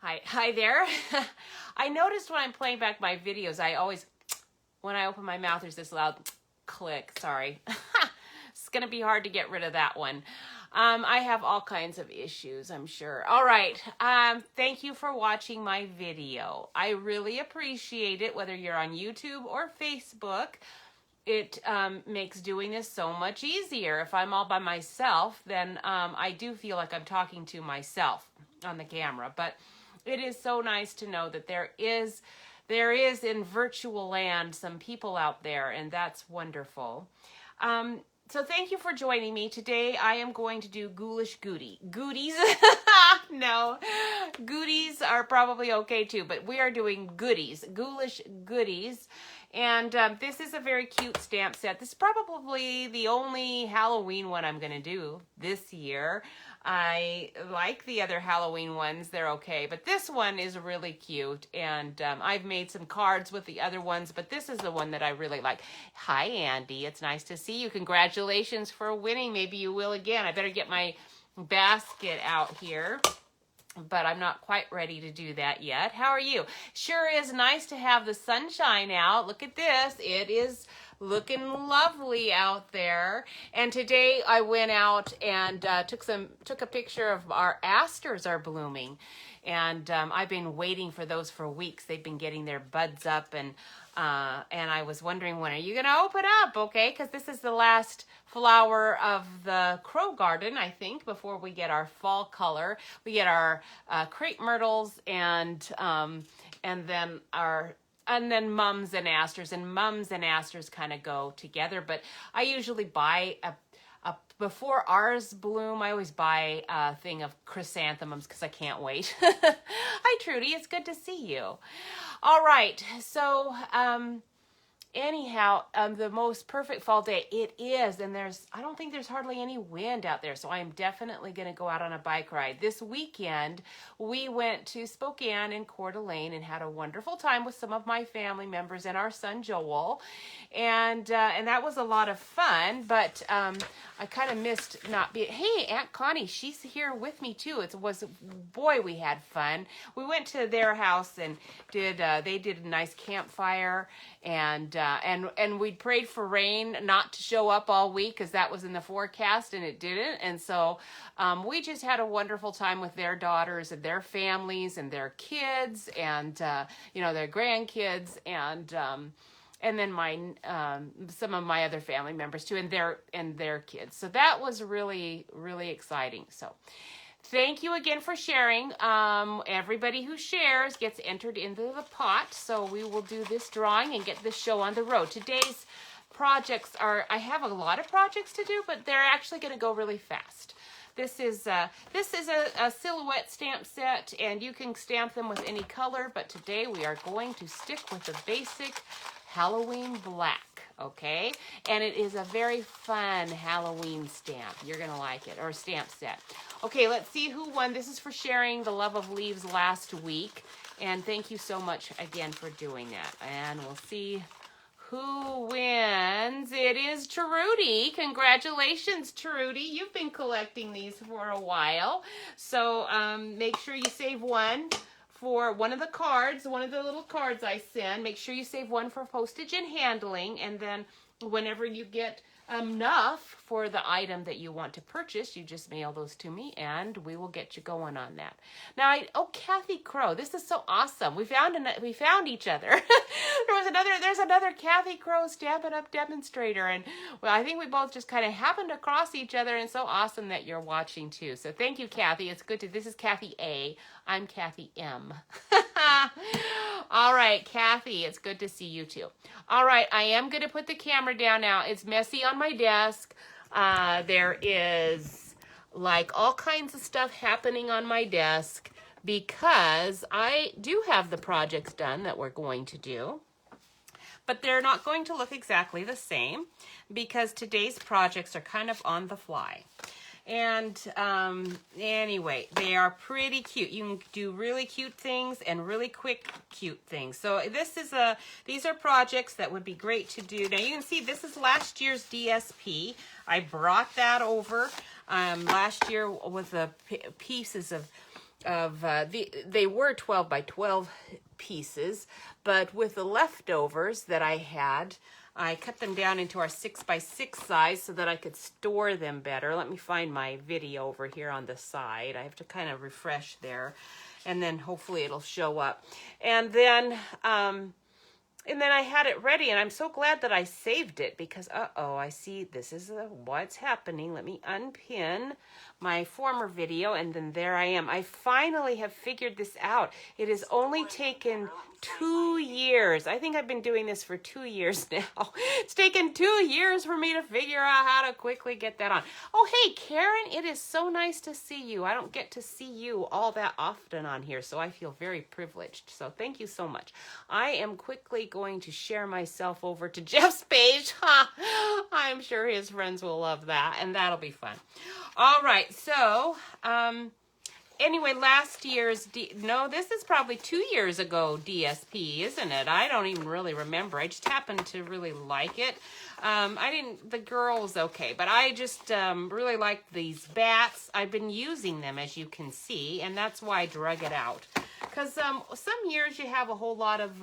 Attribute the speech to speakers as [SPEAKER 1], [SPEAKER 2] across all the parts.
[SPEAKER 1] Hi there. I noticed when I'm playing back my videos, when I open my mouth, there's this loud click. Sorry. It's going to be hard to get rid of that one. I have all kinds of issues, I'm sure. All right. Thank you for watching my video. I really appreciate it, whether you're on YouTube or Facebook. It makes doing this so much easier. If I'm all by myself, then I do feel like I'm talking to myself on the camera. But it is so nice to know that there is in virtual land some people out there, and that's wonderful. So thank you for joining me. Today I am going to do ghoulish goodies. No, goodies are probably okay too, but we are doing ghoulish goodies. And this is a very cute stamp set. This is probably the only Halloween one I'm going to do this year. I like the other Halloween ones. They're okay. But this one is really cute. And I've made some cards with the other ones. But this is the one that I really like. Hi, Andy. It's nice to see you. Congratulations for winning. Maybe you will again. I better get my basket out here. But I'm not quite ready to do that yet. How are you? Sure is nice to have the sunshine out. Look at this. It is looking lovely out there. And today I went out and took a picture of our asters are blooming. And I've been waiting for those for weeks. They've been getting their buds up, and I was wondering, when are you going to open up? Okay, because this is the last flower of the crow garden, I think, before we get our fall color. We get our crepe myrtles and then mums and asters, and mums and asters kind of go together. But I usually buy before ours bloom, I always buy a thing of chrysanthemums because I can't wait. Hi, Trudy. It's good to see you. All right. So, anyhow, the most perfect fall day it is, and I don't think there's hardly any wind out there, so I am definitely going to go out on a bike ride. This weekend, we went to Spokane and Coeur d'Alene and had a wonderful time with some of my family members and our son Joel, and that was a lot of fun. But I kind of missed not being. Hey, Aunt Connie, she's here with me too. Boy, we had fun. We went to their house and they did a nice campfire. And we prayed for rain not to show up all week because that was in the forecast, and it didn't. And so we just had a wonderful time with their daughters and their families and their kids and their grandkids and then some of my other family members too, and their kids. So that was really, really exciting. So thank you again for sharing. Everybody who shares gets entered into the pot. So we will do this drawing and get this show on the road. Today's projects I have a lot of projects to do, but they're actually going to go really fast. This is a silhouette stamp set, and you can stamp them with any color, but today we are going to stick with the basic Halloween black, okay? And it is a very fun Halloween stamp. You're going to like it, or stamp set. Okay, let's see who won. This is for sharing the Love of Leaves last week, and thank you so much again for doing that. And we'll see who wins. It is Trudy. Congratulations, Trudy. You've been collecting these for a while. So make sure you save one for one of the cards, one of the little cards I send. Make sure you save one for postage and handling. And then whenever you get enough for the item that you want to purchase, you just mail those to me and we will get you going on that. Now, Kathy Crow, this is so awesome. We found each other. There's another Kathy Crow Stampin' Up! Demonstrator, and well, I think we both just kind of happened to cross each other, and so awesome that you're watching too. So thank you, Kathy. It's good this is Kathy A. I'm Kathy M. All right, Kathy, it's good to see you too. All right, I am going to put the camera down now. It's messy on my desk. There is like all kinds of stuff happening on my desk because I do have the projects done that we're going to do. But they're not going to look exactly the same because today's projects are kind of on the fly. And anyway, they are pretty cute. You can do really cute things and really quick cute things. So these are projects that would be great to do. Now you can see this is last year's DSP. I brought that over last year with the pieces of they were 12 by 12 pieces, but with the leftovers that I had, I cut them down into our 6 by 6 size so that I could store them better. Let me find my video over here on the side. I have to kind of refresh there, and then hopefully it'll show up. And then I had it ready, and I'm so glad that I saved it because, I see this is what's happening. Let me unpin my former video, and then there I am. I finally have figured this out. It has only taken 2 years. I think I've been doing this for 2 years now. It's taken 2 years for me to figure out how to quickly get that on. Oh, hey, Karen, it is so nice to see you. I don't get to see you all that often on here, so I feel very privileged. So thank you so much. I am quickly going to share myself over to Jeff's page. I'm sure his friends will love that, and that'll be fun. All right, so anyway, last year's, this is probably 2 years ago DSP, isn't it? I don't even really remember. I just happened to really like it. The girl's okay, but I just really like these bats. I've been using them, as you can see, and that's why I drug it out. Because some years you have a whole lot of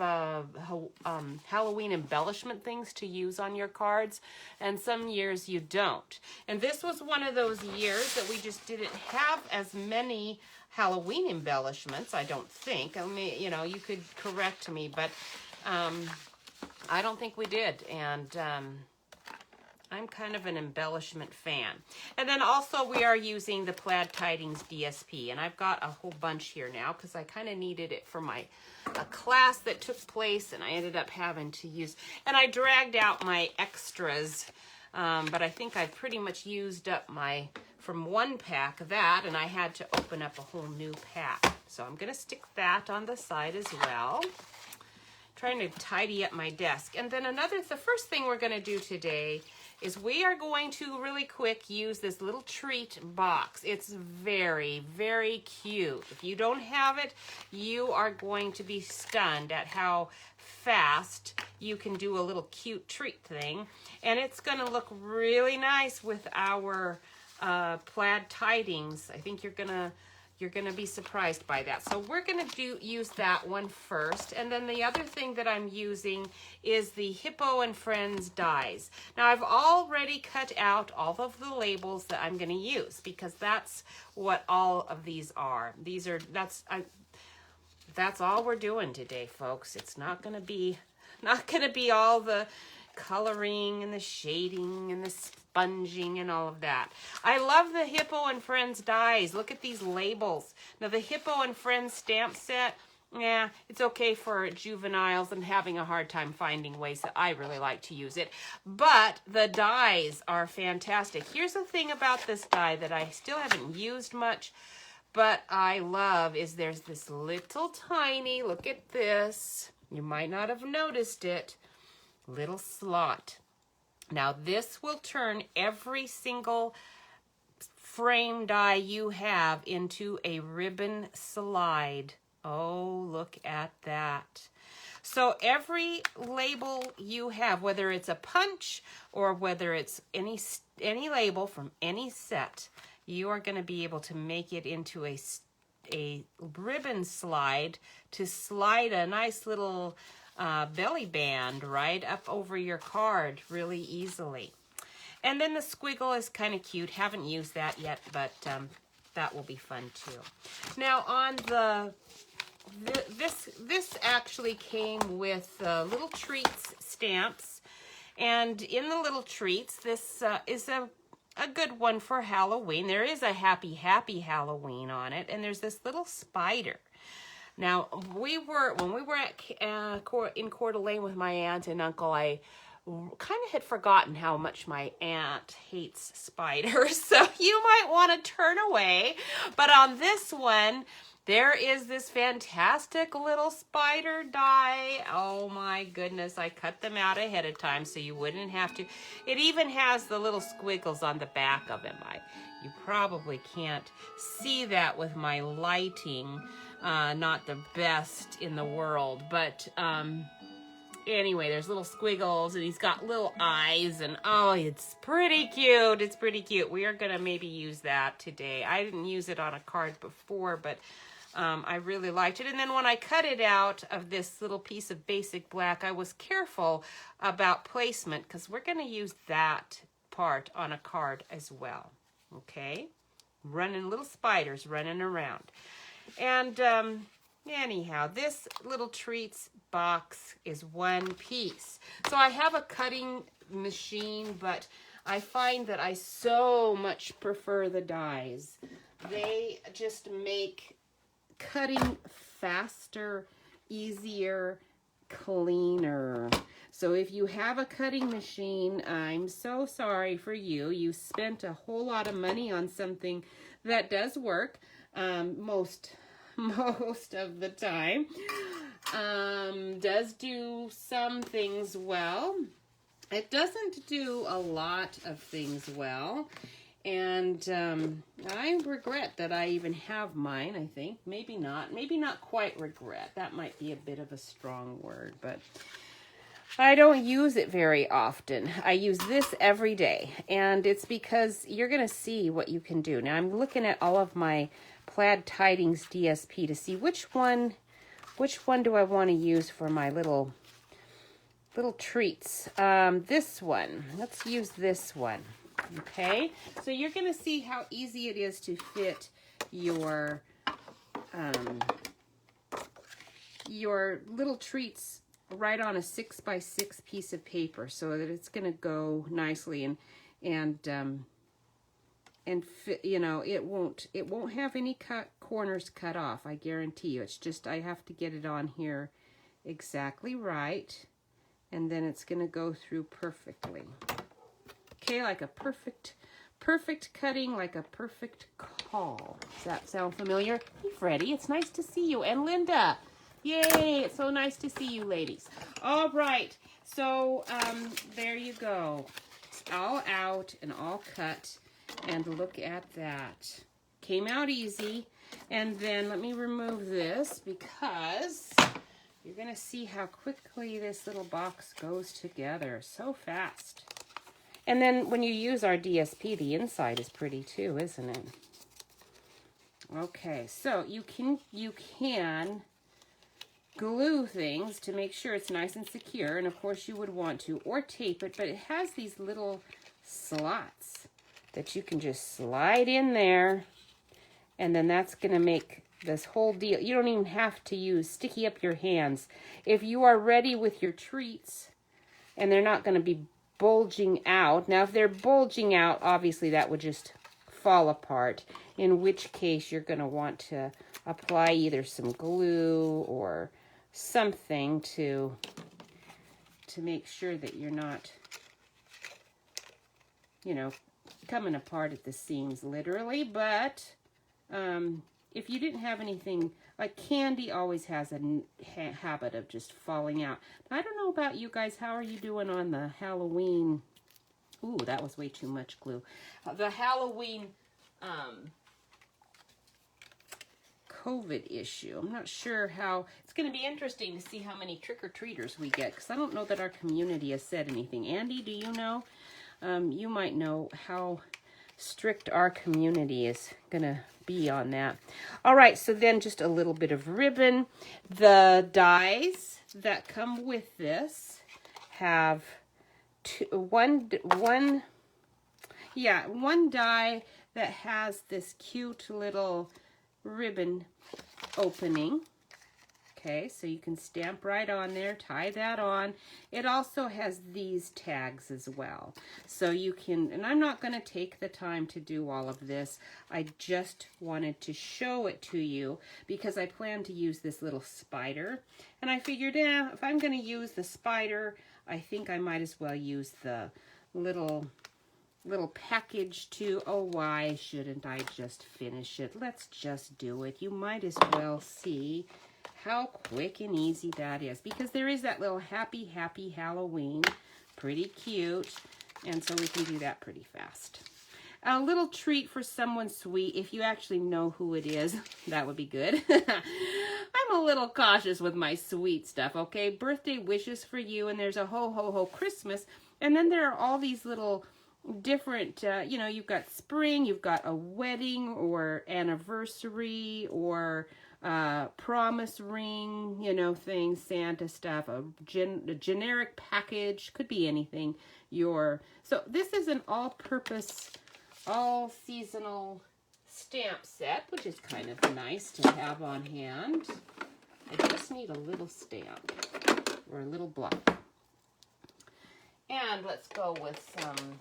[SPEAKER 1] Halloween embellishment things to use on your cards, and some years you don't. And this was one of those years that we just didn't have as many Halloween embellishments, I don't think. I mean, you could correct me, but I don't think we did. And I'm kind of an embellishment fan. And then also we are using the Plaid Tidings DSP, and I've got a whole bunch here now because I kind of needed it for a class that took place, and I ended up having to use, and I dragged out my extras, but I think I pretty much used up from one pack of that, and I had to open up a whole new pack. So I'm gonna stick that on the side as well. Trying to tidy up my desk. And then the first thing we're gonna do today is we are going to really quick use this little treat box. It's very, very cute. If you don't have it, you are going to be stunned at how fast you can do a little cute treat thing. And it's gonna look really nice with our Plaid Tidings. I think you're gonna be surprised by that. So we're gonna use that one first, and then the other thing that I'm using is the Hippo and Friends dies. Now I've already cut out all of the labels that I'm gonna use because that's what all of these are. That's all we're doing today, folks. It's not gonna be all the coloring and the shading and the sponging and all of that. I love the Hippo and Friends dies. Look at these labels. Now the Hippo and Friends stamp set, yeah, it's okay for juveniles and having a hard time finding ways that I really like to use it. But the dies are fantastic. Here's the thing about this die that I still haven't used much, but I love is there's this little tiny, look at this, you might not have noticed it, little slot. Now this will turn every single frame die you have into a ribbon slide. Oh, look at that. So every label you have, whether it's a punch or whether it's any label from any set, you are going to be able to make it into a ribbon slide to slide a nice little belly band right up over your card really easily. And then the squiggle is kind of cute. Haven't used that yet, but that will be fun too. Now on this actually came with little treats stamps, and in the little treats, this is a good one for Halloween. There is a happy Halloween on it, and there's this little spider. Now, when we were in Coeur d'Alene with my aunt and uncle, I kind of had forgotten how much my aunt hates spiders, so you might want to turn away. But on this one, there is this fantastic little spider die. Oh my goodness, I cut them out ahead of time so you wouldn't have to. It even has the little squiggles on the back of him. You probably can't see that with my lighting. Not the best in the world, but anyway, there's little squiggles and he's got little eyes and oh, it's pretty cute. It's pretty cute. We are going to maybe use that today. I didn't use it on a card before, but I really liked it. And then when I cut it out of this little piece of basic black, I was careful about placement because we're going to use that part on a card as well. Okay? Running little spiders running around. And anyhow, this little treats box is one piece. So I have a cutting machine, but I find that I so much prefer the dies. They just make cutting faster, easier, cleaner. So if you have a cutting machine, I'm so sorry for you. You spent a whole lot of money on something that does work most of the time. Does do some things well. It doesn't do a lot of things well. And I regret that I even have mine, I think. Maybe not. Maybe not quite regret. That might be a bit of a strong word, but I don't use it very often. I use this every day, and it's because you're going to see what you can do. Now, I'm looking at all of my Plaid Tidings DSP to see which one do I want to use for my little treats. This one. Let's use this one. Okay, so you're going to see how easy it is to fit your little treats right on a 6x6 piece of paper, so that it's going to go nicely and fit, you know, it won't have any corners cut off. I guarantee you. It's just I have to get it on here exactly right, and then it's going to go through perfectly. Okay, like a perfect cutting, like a perfect call. Does that sound familiar? Hey, Freddie, it's nice to see you. And Linda, yay, it's so nice to see you, ladies. All right, so there you go. It's all out and all cut, and look at that. Came out easy. And then let me remove this because you're going to see how quickly this little box goes together. So fast. And then when you use our DSP, the inside is pretty too, isn't it? Okay, so you can glue things to make sure it's nice and secure, and of course you would want to, or tape it, but it has these little slots that you can just slide in there, and then that's going to make this whole deal. You don't even have to sticky up your hands. If you are ready with your treats, and they're not going to be bulging out. Now, if they're bulging out, obviously that would just fall apart, in which case you're going to want to apply either some glue or something to make sure that you're not, you know, coming apart at the seams literally. But if you didn't have anything, like candy always has a habit of just falling out. Now, I don't know about you guys. How are you doing on the Halloween? Ooh, that was way too much glue. The Halloween COVID issue. I'm not sure how. It's going to be interesting to see how many trick-or-treaters we get, because I don't know that our community has said anything. Andy, do you know? You might know how strict our community is going to be on that. All right, so then just a little bit of ribbon. The dies that come with this have one die that has this cute little ribbon opening. Okay, so you can stamp right on there, tie that on. It also has these tags as well. So you can, and I'm not going to take the time to do all of this. I just wanted to show it to you because I plan to use this little spider. And I figured, if I'm going to use the spider, I think I might as well use the little package too. Oh, why shouldn't I just finish it? Let's just do it. You might as well see how quick and easy that is, because there is that little happy Halloween. Pretty cute. And so we can do that pretty fast. A little treat for someone sweet. If you actually know who it is, that would be good. I'm I'm a little cautious with my sweet stuff, okay? Birthday wishes for you, and there's a ho, ho, ho Christmas. And then there are all these little different, you know, you've got spring, you've got a wedding or anniversary or promise ring, you know, things, Santa stuff, a generic package, could be anything. So this is an all-purpose, all-seasonal stamp set, which is kind of nice to have on hand. I just need a little stamp or a little block. And let's go with some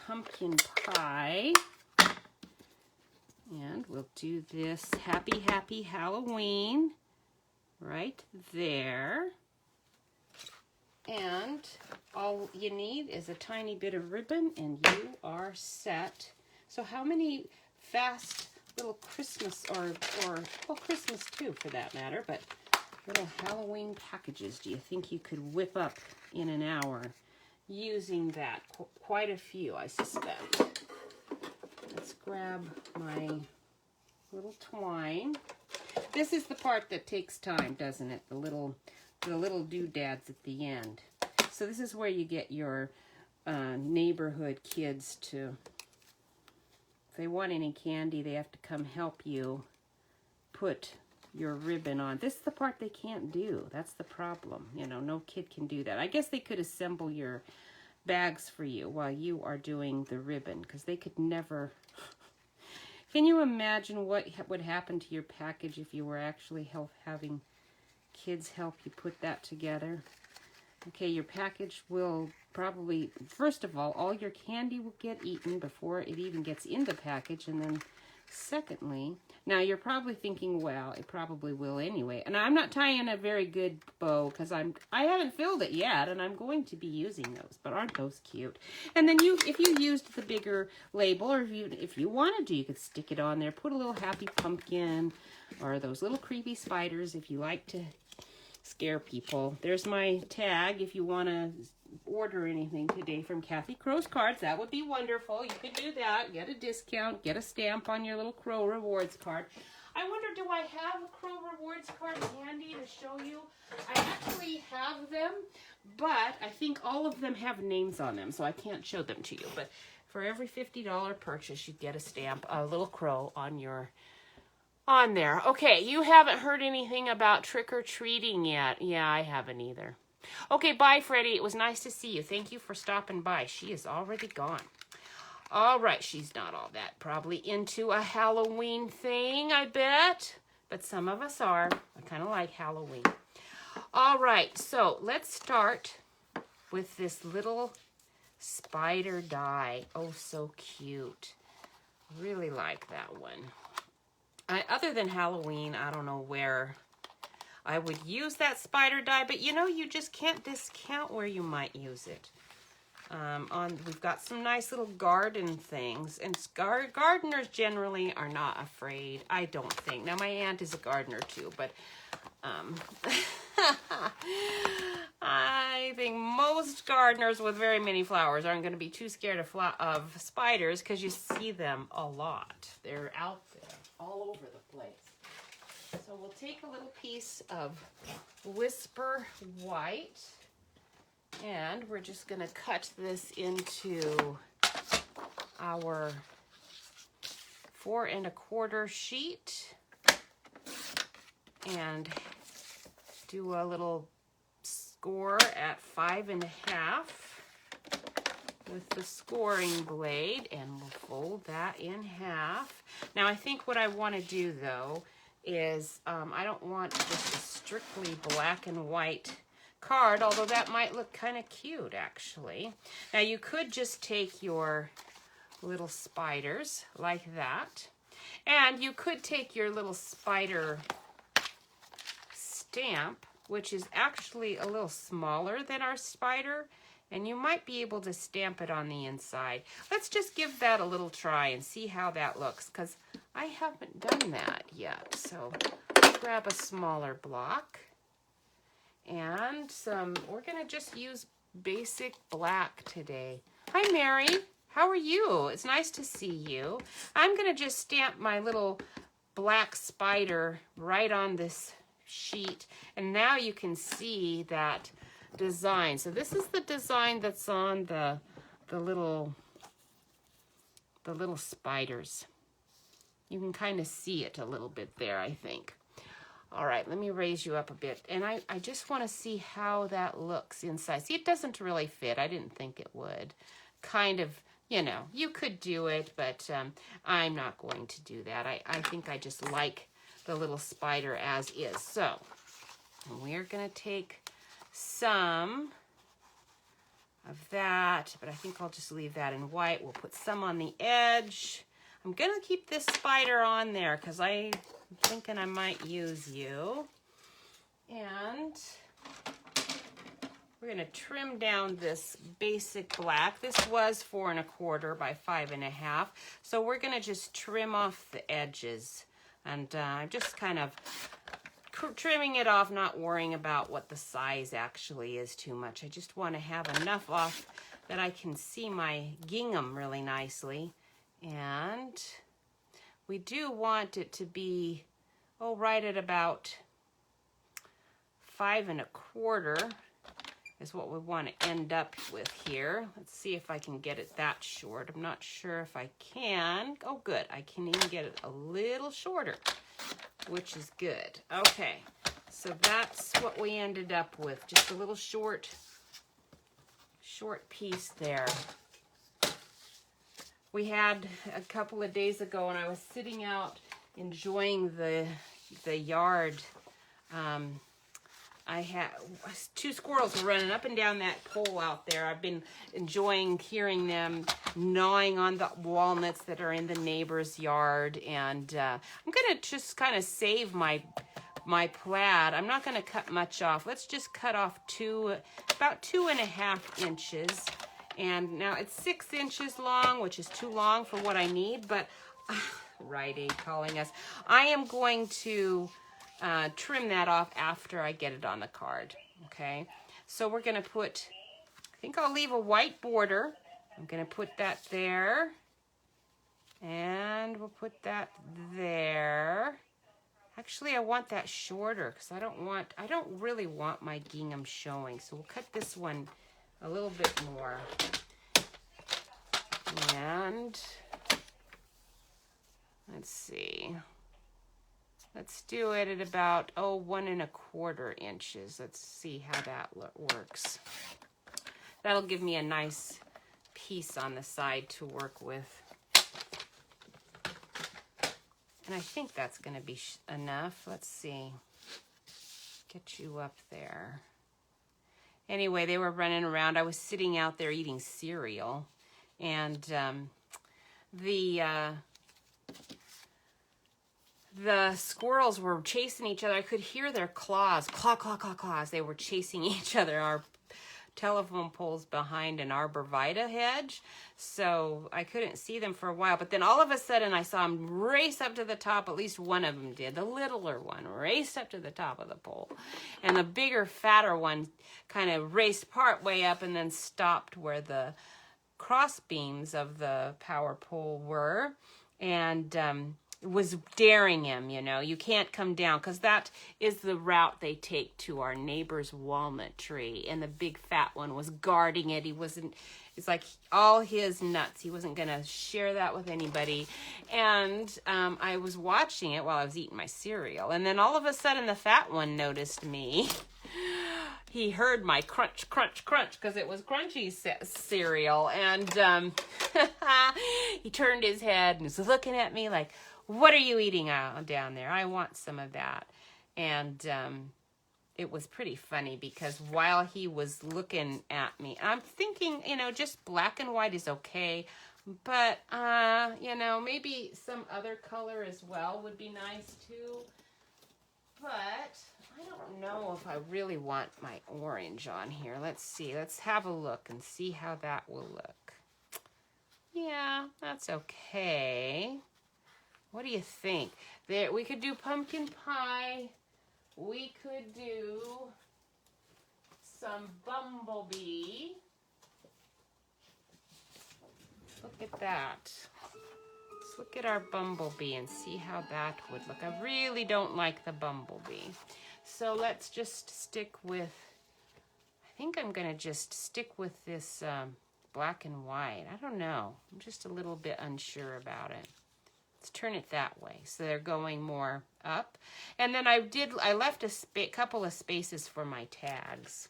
[SPEAKER 1] pumpkin pie. And we'll do this Happy, Happy Halloween right there. And all you need is a tiny bit of ribbon and you are set. So how many fast little Christmas or well, Christmas too for that matter, but little Halloween packages do you think you could whip up in an hour using that? Quite a few, I suspect. Let's grab my little twine. This is the part that takes time, doesn't it? The little doodads at the end. So this is where you get your neighborhood kids to, if they want any candy, they have to come help you put your ribbon on. This is the part they can't do. That's the problem. You know, no kid can do that. I guess they could assemble your bags for you while you are doing the ribbon, because they could never. Can you imagine what would happen to your package if you were actually having kids help you put that together? Okay, your package will probably, first of all your candy will get eaten before it even gets in the package, and then secondly, now you're probably thinking, well, it probably will anyway. And I'm not tying a very good bow because I haven't filled it yet, and I'm going to be using those. But aren't those cute? And then if you used the bigger label, or if you wanted to, you could stick it on there. Put a little happy pumpkin or those little creepy spiders if you like to scare people. There's my tag if you want to order anything today from Kathy Crow's Cards. That would be wonderful. You could do that. Get a discount. Get a stamp on your little Crow Rewards card. I wonder, do I have a Crow Rewards card handy to show you? I actually have them, but I think all of them have names on them, so I can't show them to you. But for every $50 purchase, you get a stamp, a little crow on there. Okay, you haven't heard anything about trick-or-treating yet. Yeah, I haven't either. Okay, bye, Freddie. It was nice to see you. Thank you for stopping by. She is already gone. All right, she's not all that probably into a Halloween thing, I bet. But some of us are. I kind of like Halloween. All right, so let's start with this little spider die. Oh, so cute. Really like that one. Other than Halloween, I don't know where I would use that spider die, but you know, you just can't discount where you might use it. We've got some nice little garden things, and gardeners generally are not afraid, I don't think. Now, my aunt is a gardener too, but I think most gardeners with very many flowers aren't going to be too scared of spiders, because you see them a lot. They're out there all over the place. So we'll take a little piece of Whisper White, and we're just going to cut this into our 4 1/4 sheet and do a little score at 5 1/2 with the scoring blade, and we'll fold that in half. Now, I think what I want to do, though, is I don't want just a strictly black and white card, although that might look kind of cute, actually. Now, you could just take your little spiders like that, and you could take your little spider stamp, which is actually a little smaller than our spider, and you might be able to stamp it on the inside. Let's just give that a little try and see how that looks, because I haven't done that yet. So let's grab a smaller block, and we're going to just use basic black today. Hi, Mary. How are you? It's nice to see you. I'm going to just stamp my little black spider right on this sheet. And now you can see that design. So this is the design that's on the little spiders. You can kind of see it a little bit there, I think. All right, let me raise you up a bit. And I just want to see how that looks inside. See, it doesn't really fit. I didn't think it would. Kind of, you know, you could do it, but I'm not going to do that. I think I just like the little spider as is. So we're going to take some of that, but I think I'll just leave that in white. We'll put some on the edge. I'm going to keep this spider on there because I'm thinking I might use you. And we're going to trim down this basic black. This was 4 1/4 by 5 1/2. So we're going to just trim off the edges. And I'm just kind of trimming it off, not worrying about what the size actually is too much. I just want to have enough off that I can see my gingham really nicely. And we do want it to be, right at about 5 1/4 is what we want to end up with here. Let's see if I can get it that short. I'm not sure if I can. Oh, good. I can even get it a little shorter, which is good. Okay, so that's what we ended up with. Just a little short piece there. We had a couple of days ago when I was sitting out enjoying the yard. I had 2 squirrels were running up and down that pole out there. I've been enjoying hearing them gnawing on the walnuts that are in the neighbor's yard. And I'm going to just kind of save my plaid. I'm not going to cut much off. Let's just cut off about 2 1/2 inches. And now it's 6 inches long, which is too long for what I need, but Rite Aid calling us. I am going to trim that off after I get it on the card, okay? So we're gonna put, I think I'll leave a white border. I'm gonna put that there, and we'll put that there. Actually, I want that shorter because I don't really want my gingham showing. So we'll cut this one a little bit more. And let's see. Let's do it at about, 1 1/4 inches. Let's see how that works. That'll give me a nice piece on the side to work with. And I think that's going to be enough. Let's see. Get you up there. Anyway, they were running around. I was sitting out there eating cereal. And the squirrels were chasing each other. I could hear their claws, claw, claw, claw, claws. They were chasing each other. Our telephone pole's behind an arborvitae hedge, so I couldn't see them for a while. But then all of a sudden, I saw them race up to the top. At least one of them did. The littler one raced up to the top of the pole. And the bigger, fatter one kind of raced part way up and then stopped where the cross beams of the power pole were, and was daring him, you can't come down, because that is the route they take to our neighbor's walnut tree, and the big fat one was guarding it. It's like all his nuts. He wasn't going to share that with anybody. And I was watching it while I was eating my cereal, and then all of a sudden the fat one noticed me. He heard my crunch, crunch, crunch, because it was crunchy cereal. And he turned his head and was looking at me like, "What are you eating down there? I want some of that." And it was pretty funny because while he was looking at me, I'm thinking, just black and white is okay. But, maybe some other color as well would be nice too. But I don't know if I really want my orange on here. Let's see. Let's have a look and see how that will look. Yeah, that's okay. What do you think? We could do pumpkin pie. We could do some bumblebee. Look at that. Let's look at our bumblebee and see how that would look. I really don't like the bumblebee. So let's just stick with, I think I'm going to just stick with this black and white. I don't know. I'm just a little bit unsure about it. Let's turn it that way so they're going more up. And then I left a couple of spaces for my tags.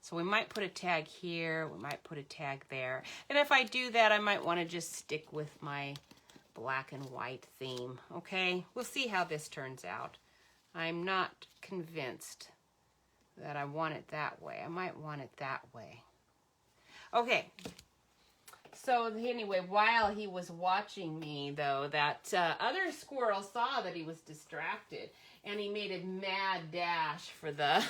[SPEAKER 1] So we might put a tag here, we might put a tag there. And if I do that, I might want to just stick with my black and white theme, okay? We'll see how this turns out. I'm not convinced that I want it that way. I might want it that way. Okay. So anyway, while he was watching me, though, that other squirrel saw that he was distracted, and he made a mad dash for the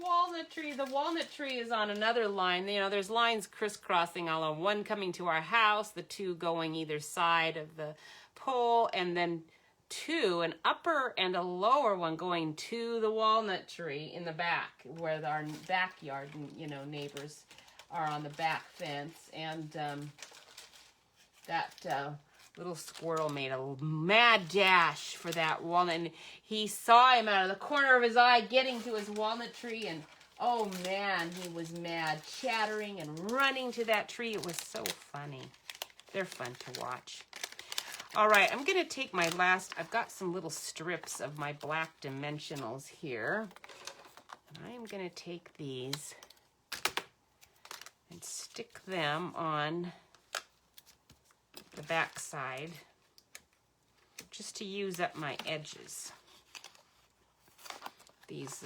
[SPEAKER 1] walnut tree. The walnut tree is on another line. You know, there's lines crisscrossing all on one coming to our house, the two going either side of the pole, and then two, an upper and a lower one going to the walnut tree in the back, where our backyard, you know, neighbors are on the back fence. And that little squirrel made a mad dash for that walnut, and he saw him out of the corner of his eye getting to his walnut tree, and oh man, he was mad, chattering and running to that tree. It was so funny. They're fun to watch. All right, I'm going to take my last, I've got some little strips of my black dimensionals here. And I am going to take these and stick them on the back side just to use up my edges. These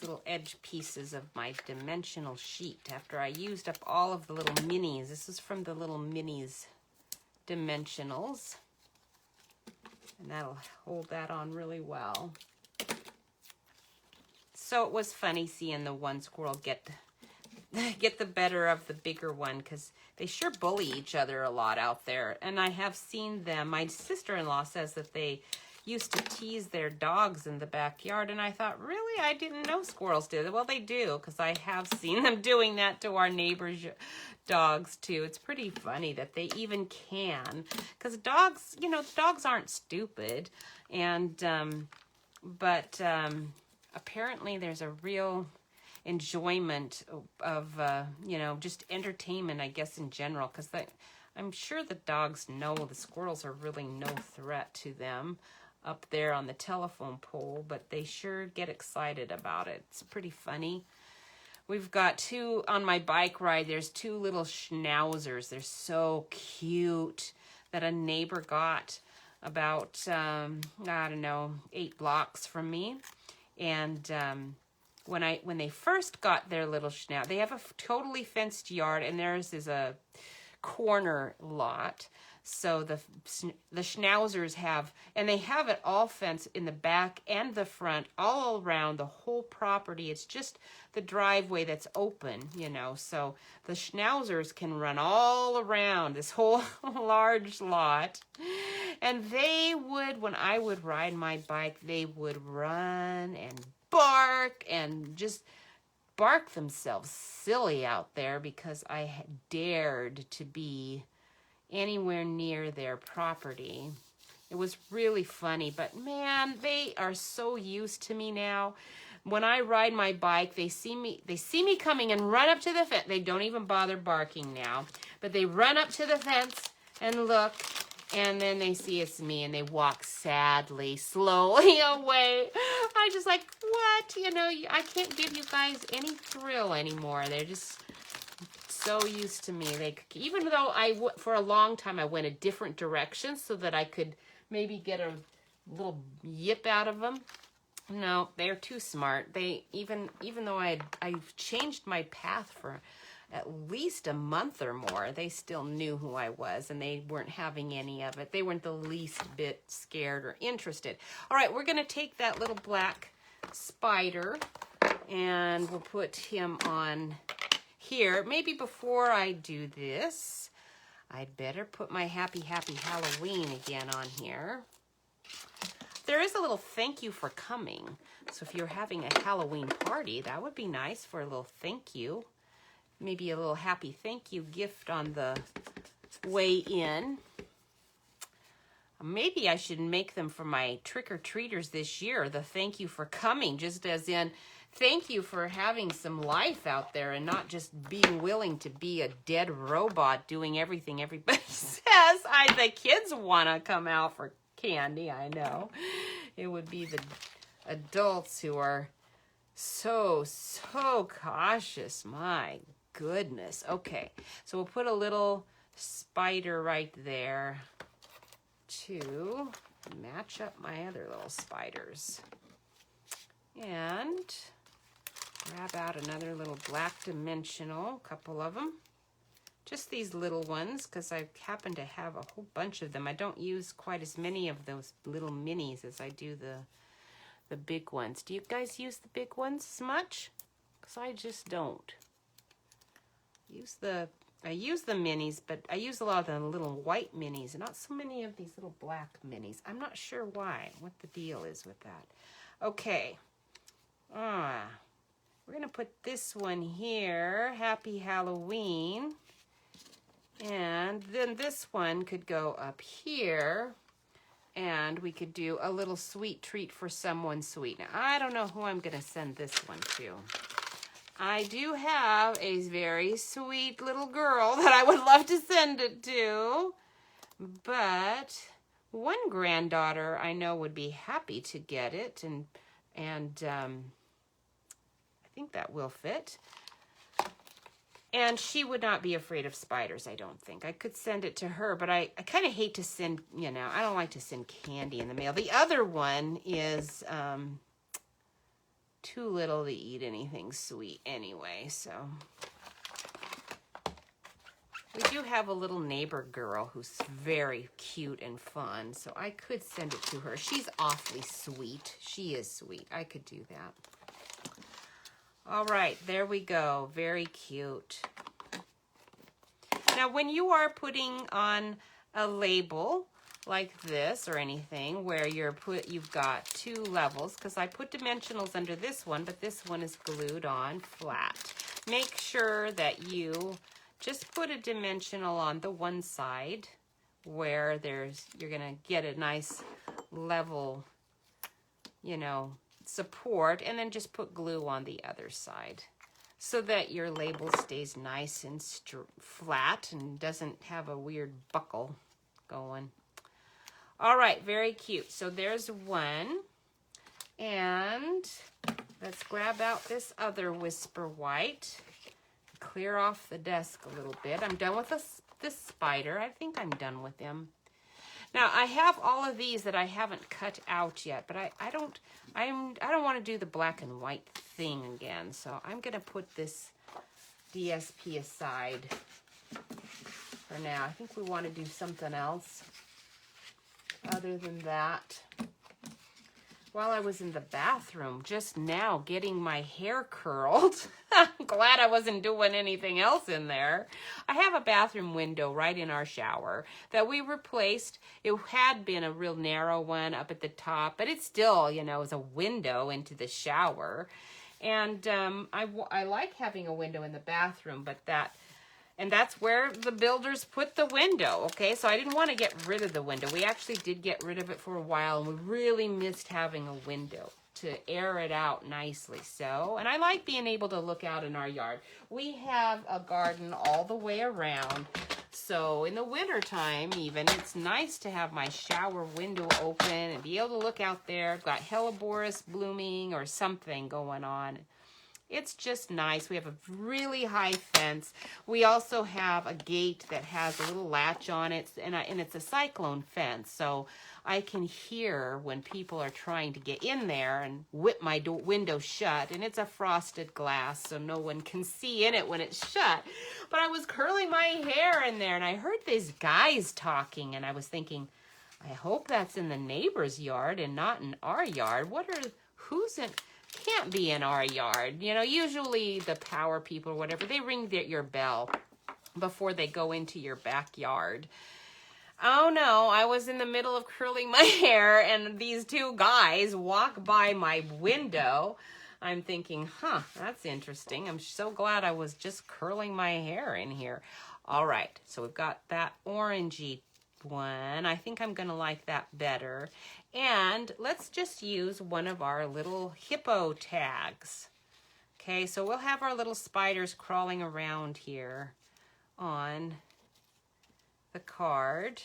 [SPEAKER 1] little edge pieces of my dimensional sheet after I used up all of the little minis. This is from the little minis dimensionals, and that'll hold that on really well. So it was funny seeing the one squirrel get the better of the bigger one, because they sure bully each other a lot out there. And I have seen them. My sister-in-law says that they used to tease their dogs in the backyard, and I thought, really? I didn't know squirrels did it. Well, they do, because I have seen them doing that to our neighbors' dogs too. It's pretty funny that they even can, because dogs, you know, dogs aren't stupid, and but apparently there's a real enjoyment of you know, just entertainment, I guess, in general, because I'm sure the dogs know the squirrels are really no threat to them up there on the telephone pole, but they sure get excited about it. It's pretty funny. We've got two on my bike ride. There's two little schnauzers. They're so cute that a neighbor got about, I don't know, 8 blocks from me. And when they first got their little schnauzer, they have a totally fenced yard, and theirs is a corner lot. So the schnauzers have, and they have it all fenced in the back and the front, all around the whole property. It's just the driveway that's open, you know. So the schnauzers can run all around this whole large lot. And they would, when I would ride my bike, they would run and bark and just bark themselves silly out there because I had dared to be anywhere near their property. It was really funny, but man, they are so used to me now. When I ride my bike, they see me coming and run up to the fence. They don't even bother barking now, but they run up to the fence and look, and then they see it's me, and they walk sadly, slowly away. I just like, what? You know, I can't give you guys any thrill anymore. They're just so used to me. Even though for a long time I went a different direction so that I could maybe get a little yip out of them. No, they're too smart. They even though I've changed my path for at least a month or more, they still knew who I was, and they weren't having any of it. They weren't the least bit scared or interested. All right, we're going to take that little black spider, and we'll put him on here. Maybe before I do this, I'd better put my Happy Halloween again on here. There is a little thank you for coming. So if you're having a Halloween party, that would be nice for a little thank you. maybe a little happy thank you gift on the way in. Maybe I should make them for my trick-or-treaters this year, the thank you for coming, just as in thank you for having some life out there and not just being willing to be a dead robot doing everything everybody says. The kids want to come out for candy, I know. It would be the adults who are so cautious. My goodness. Okay, so we'll put a little spider right there to match up my other little spiders. And grab out another little black dimensional, a couple of them. Just these little ones, because I happen to have a whole bunch of them. I don't use quite as many of those little minis as I do the big ones. Do you guys use the big ones as much? Because I just don't. I use the minis, but I use a lot of the little white minis, and not so many of these little black minis. I'm not sure why, what the deal is with that. Okay. We're going to put this one here, Happy Halloween. And then this one could go up here, and we could do a little sweet treat for someone sweet. Now, I don't know who I'm going to send this one to. I do have a very sweet little girl that I would love to send it to, but one granddaughter I know would be happy to get it, and I think that will fit. And she would not be afraid of spiders, I don't think. I could send it to her, but I kind of hate to send, I don't like to send candy in the mail. The other one is too little to eat anything sweet anyway, so. We do have a little neighbor girl who's very cute and fun, so I could send it to her. She's awfully sweet. She is sweet. I could do that. All right, there we go. Very cute. Now, when you are putting on a label like this or anything where you've got two levels, because I put dimensionals under this one, but this one is glued on flat. Make sure that you just put a dimensional on the one side where you're gonna get a nice level, support, and then just put glue on the other side so that your label stays nice and flat and doesn't have a weird buckle going. All right, very cute. So there's one. And let's grab out this other Whisper White. Clear off the desk a little bit. I'm done with this spider. I think I'm done with him. Now, I have all of these that I haven't cut out yet, but I don't want to do the black and white thing again. So I'm going to put this DSP aside for now. I think we want to do something else other than that. While I was in the bathroom just now getting my hair curled, I'm glad I wasn't doing anything else in there. I have a bathroom window right in our shower that we replaced. It had been a real narrow one up at the top, but it still, is a window into the shower. And I like having a window in the bathroom, but that's where the builders put the window, okay? So I didn't want to get rid of the window. We actually did get rid of it for a while, and we really missed having a window to air it out nicely. So, and I like being able to look out in our yard. We have a garden all the way around, so in the wintertime even, it's nice to have my shower window open and be able to look out there. I've got hellebores blooming or something going on. It's just nice. We have a really high fence. We also have a gate that has a little latch on it, and it's a cyclone fence, so I can hear when people are trying to get in there and whip my window shut, and it's a frosted glass, so no one can see in it when it's shut. But I was curling my hair in there, and I heard these guys talking, and I was thinking, I hope that's in the neighbor's yard and not in our yard. Can't be in our yard. Usually the power people or whatever, they ring your bell before they go into your backyard. Oh no, I was in the middle of curling my hair and these two guys walk by my window. I'm thinking, that's interesting. I'm so glad I was just curling my hair in here. All right, so we've got that orangey one. I think I'm gonna like that better. And let's just use one of our little hippo tags. Okay, so we'll have our little spiders crawling around here on the card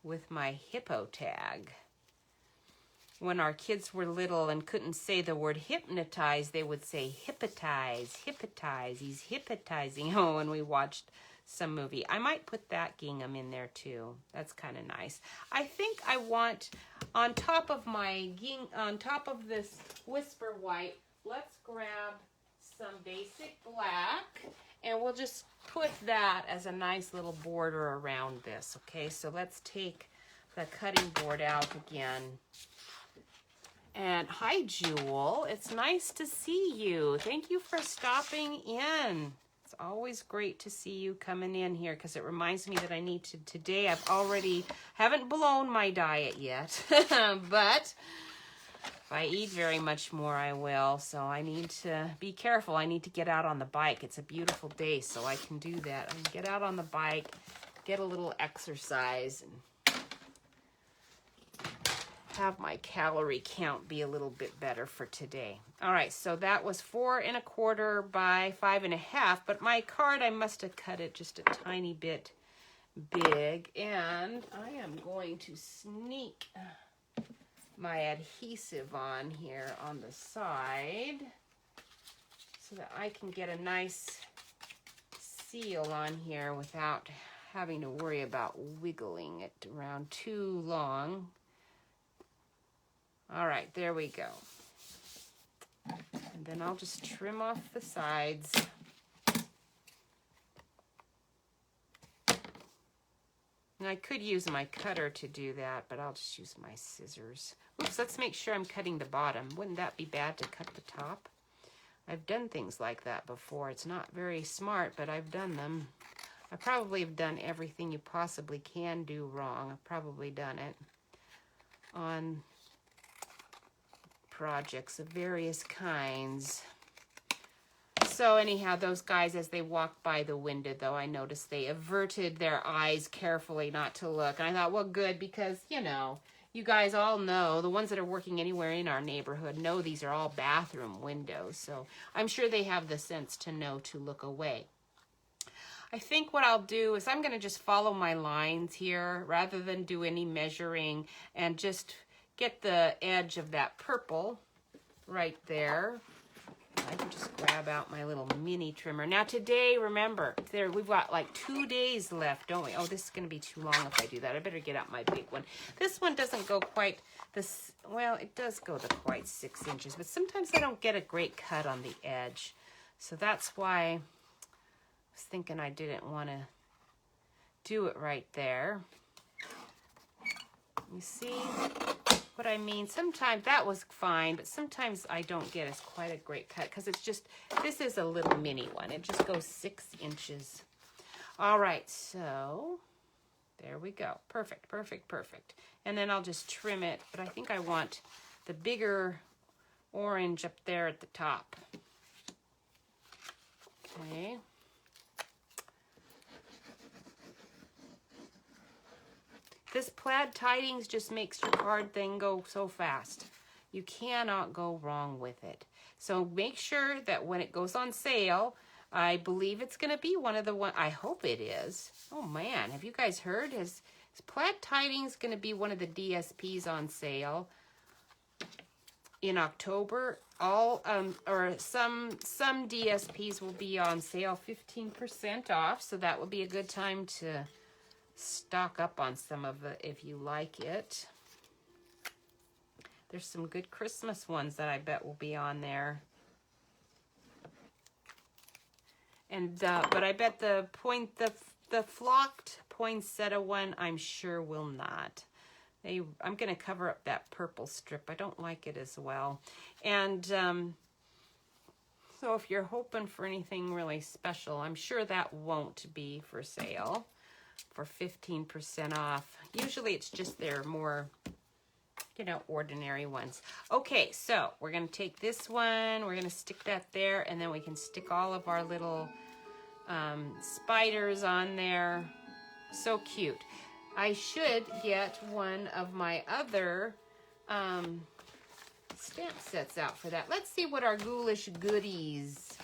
[SPEAKER 1] with my hippo tag. When our kids were little and couldn't say the word hypnotize, they would say hypnotize, hypnotize. He's hypnotizing. Oh, when we watched some movie. I might put that gingham in there too. That's kind of nice. I think I want on top of this Whisper White, let's grab some basic black and we'll just put that as a nice little border around this. Okay, so let's take the cutting board out again. And hi, Jewel. It's nice to see you. Thank you for stopping in. It's always great to see you coming in here because it reminds me that I need to, today haven't blown my diet yet, but if I eat very much more, I will. So I need to be careful. I need to get out on the bike. It's a beautiful day, so I can do that. I can get out on the bike, get a little exercise, and have my calorie count be a little bit better for today. All right, so that was 4 1/4 by 5 1/2, but my card, I must have cut it just a tiny bit big, and I am going to sneak my adhesive on here on the side so that I can get a nice seal on here without having to worry about wiggling it around too long. All right, there we go. And then I'll just trim off the sides. And I could use my cutter to do that, but I'll just use my scissors. Oops, let's make sure I'm cutting the bottom. Wouldn't that be bad to cut the top? I've done things like that before. It's not very smart, but I've done them. I probably have done everything you possibly can do wrong. I've probably done it on projects of various kinds. So anyhow, those guys, as they walked by the window, though, I noticed they averted their eyes carefully not to look. And I thought, well, good, because, you know, you guys all know, the ones that are working anywhere in our neighborhood know these are all bathroom windows. So I'm sure they have the sense to know to look away. I think what I'll do is I'm going to just follow my lines here rather than do any measuring and just get the edge of that purple right there. I can just grab out my little mini trimmer. Now today, remember, we've got like 2 days left, don't we? Oh, this is going to be too long if I do that. I better get out my big one. This one doesn't go quite this, well, it does go to quite 6 inches, but sometimes I don't get a great cut on the edge. So that's why I was thinking I didn't want to do it right there. You see what I mean? Sometimes that was fine, but sometimes I don't get as quite a great cut because it's just, this is a little mini one. It just goes 6 inches. All right, so there we go. Perfect, perfect, perfect. And then I'll just trim it, but I think I want the bigger orange up there at the top. Okay. This plaid tidings just makes your card thing go so fast. You cannot go wrong with it. So make sure that when it goes on sale, I believe it's going to be one of the one. I hope it is. Oh man, have you guys heard? Is plaid tidings going to be one of the DSPs on sale in October? All or some DSPs will be on sale 15% off. So that will be a good time to stock up on some of it if you like it. There's some good Christmas ones that I bet will be on there. And but I bet the flocked poinsettia one, I'm sure will not. I'm going to cover up that purple strip. I don't like it as well. And so if you're hoping for anything really special, I'm sure that won't be for sale for 15% off. Usually it's just they're more, you know, ordinary ones. Okay, so we're going to take this one, we're going to stick that there, and then we can stick all of our little spiders on there. So cute. I should get one of my other stamp sets out for that. Let's see what our Ghoulish Goodies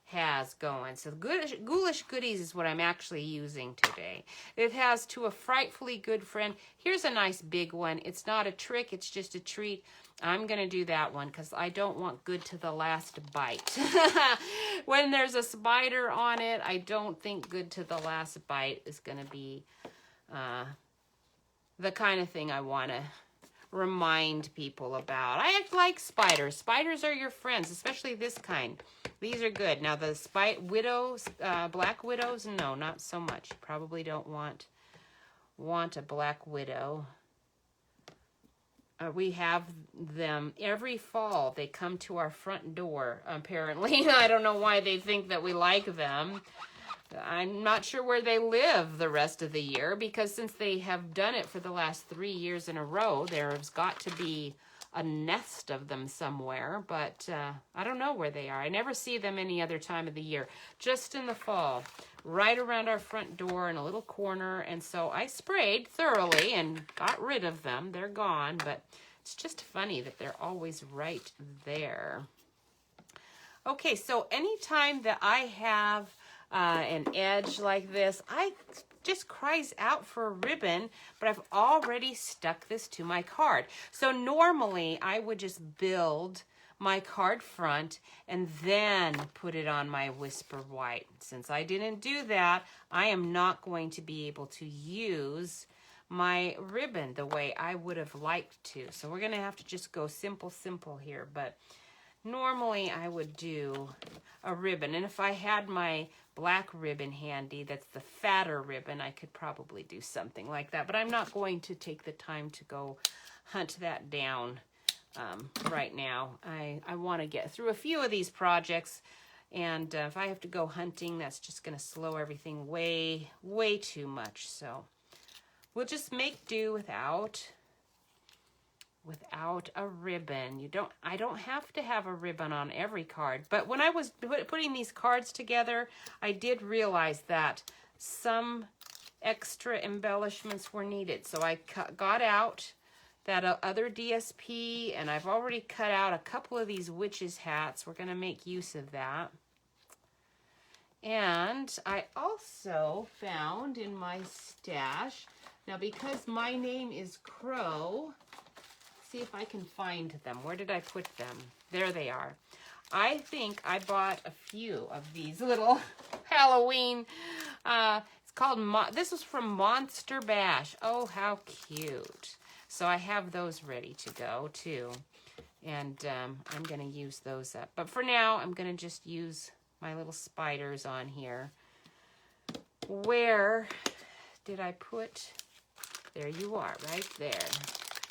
[SPEAKER 1] has going. So Ghoulish Goodies is what I'm actually using today. It has To a Frightfully Good Friend. Here's a nice big one. It's not a trick, it's just a treat. I'm going to do that one because I don't want good to the last bite. When there's a spider on it, I don't think good to the last bite is going to be the kind of thing I want to remind people about. I like spiders. Spiders are your friends, especially this kind. These are good. Now the black widows, no, not so much. You probably don't want a black widow. We have them every fall. They come to our front door, apparently. I don't know why they think that we like them. I'm not sure where they live the rest of the year, because since they have done it for the last 3 years in a row, there's got to be a nest of them somewhere, but I don't know where they are. I never see them any other time of the year, just in the fall, right around our front door in a little corner. And so I sprayed thoroughly and got rid of them. They're gone, but it's just funny that they're always right there. Okay, so anytime that I have an edge like this, I just cries out for a ribbon, but I've already stuck this to my card. So normally I would just build my card front and then put it on my Whisper White. Since I didn't do that, I am not going to be able to use my ribbon the way I would have liked to. So we're going to have to just go simple here, but normally I would do a ribbon, and if I had my black ribbon handy, that's the fatter ribbon, I could probably do something like that, but I'm not going to take the time to go hunt that down right now. I want to get through a few of these projects, and if I have to go hunting, that's just going to slow everything way too much. So we'll just make do without a ribbon. I don't have to have a ribbon on every card, but when I was putting these cards together, I did realize that some extra embellishments were needed. So I got out that other DSP, and I've already cut out a couple of these witches hats. We're going to make use of that. And I also found in my stash, now because my name is Crow, see if I can find them. Where did I put them? There they are. I think I bought a few of these little Halloween. It's called, this was from Monster Bash. Oh, how cute. So I have those ready to go too. And I'm going to use those up. But for now, I'm going to just use my little spiders on here. Where did I put? There you are, right there.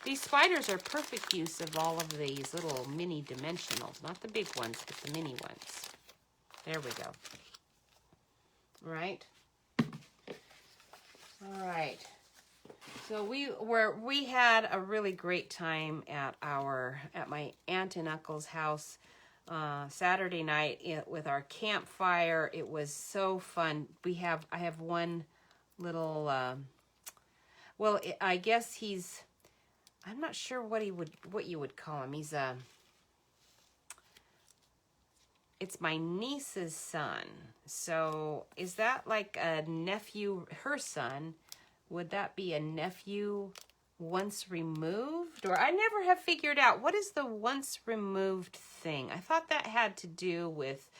[SPEAKER 1] These spiders are perfect use of all of these little mini dimensionals. Not the big ones, but the mini ones. There we go. Right? All right. So we had a really great time at my aunt and uncle's house Saturday night with our campfire. It was so fun. I have one little I guess I'm not sure what you would call him. It's my niece's son. So is that like a nephew, her son? Would that be a nephew once removed? Or I never have figured out, what is the once removed thing? I thought that had to do with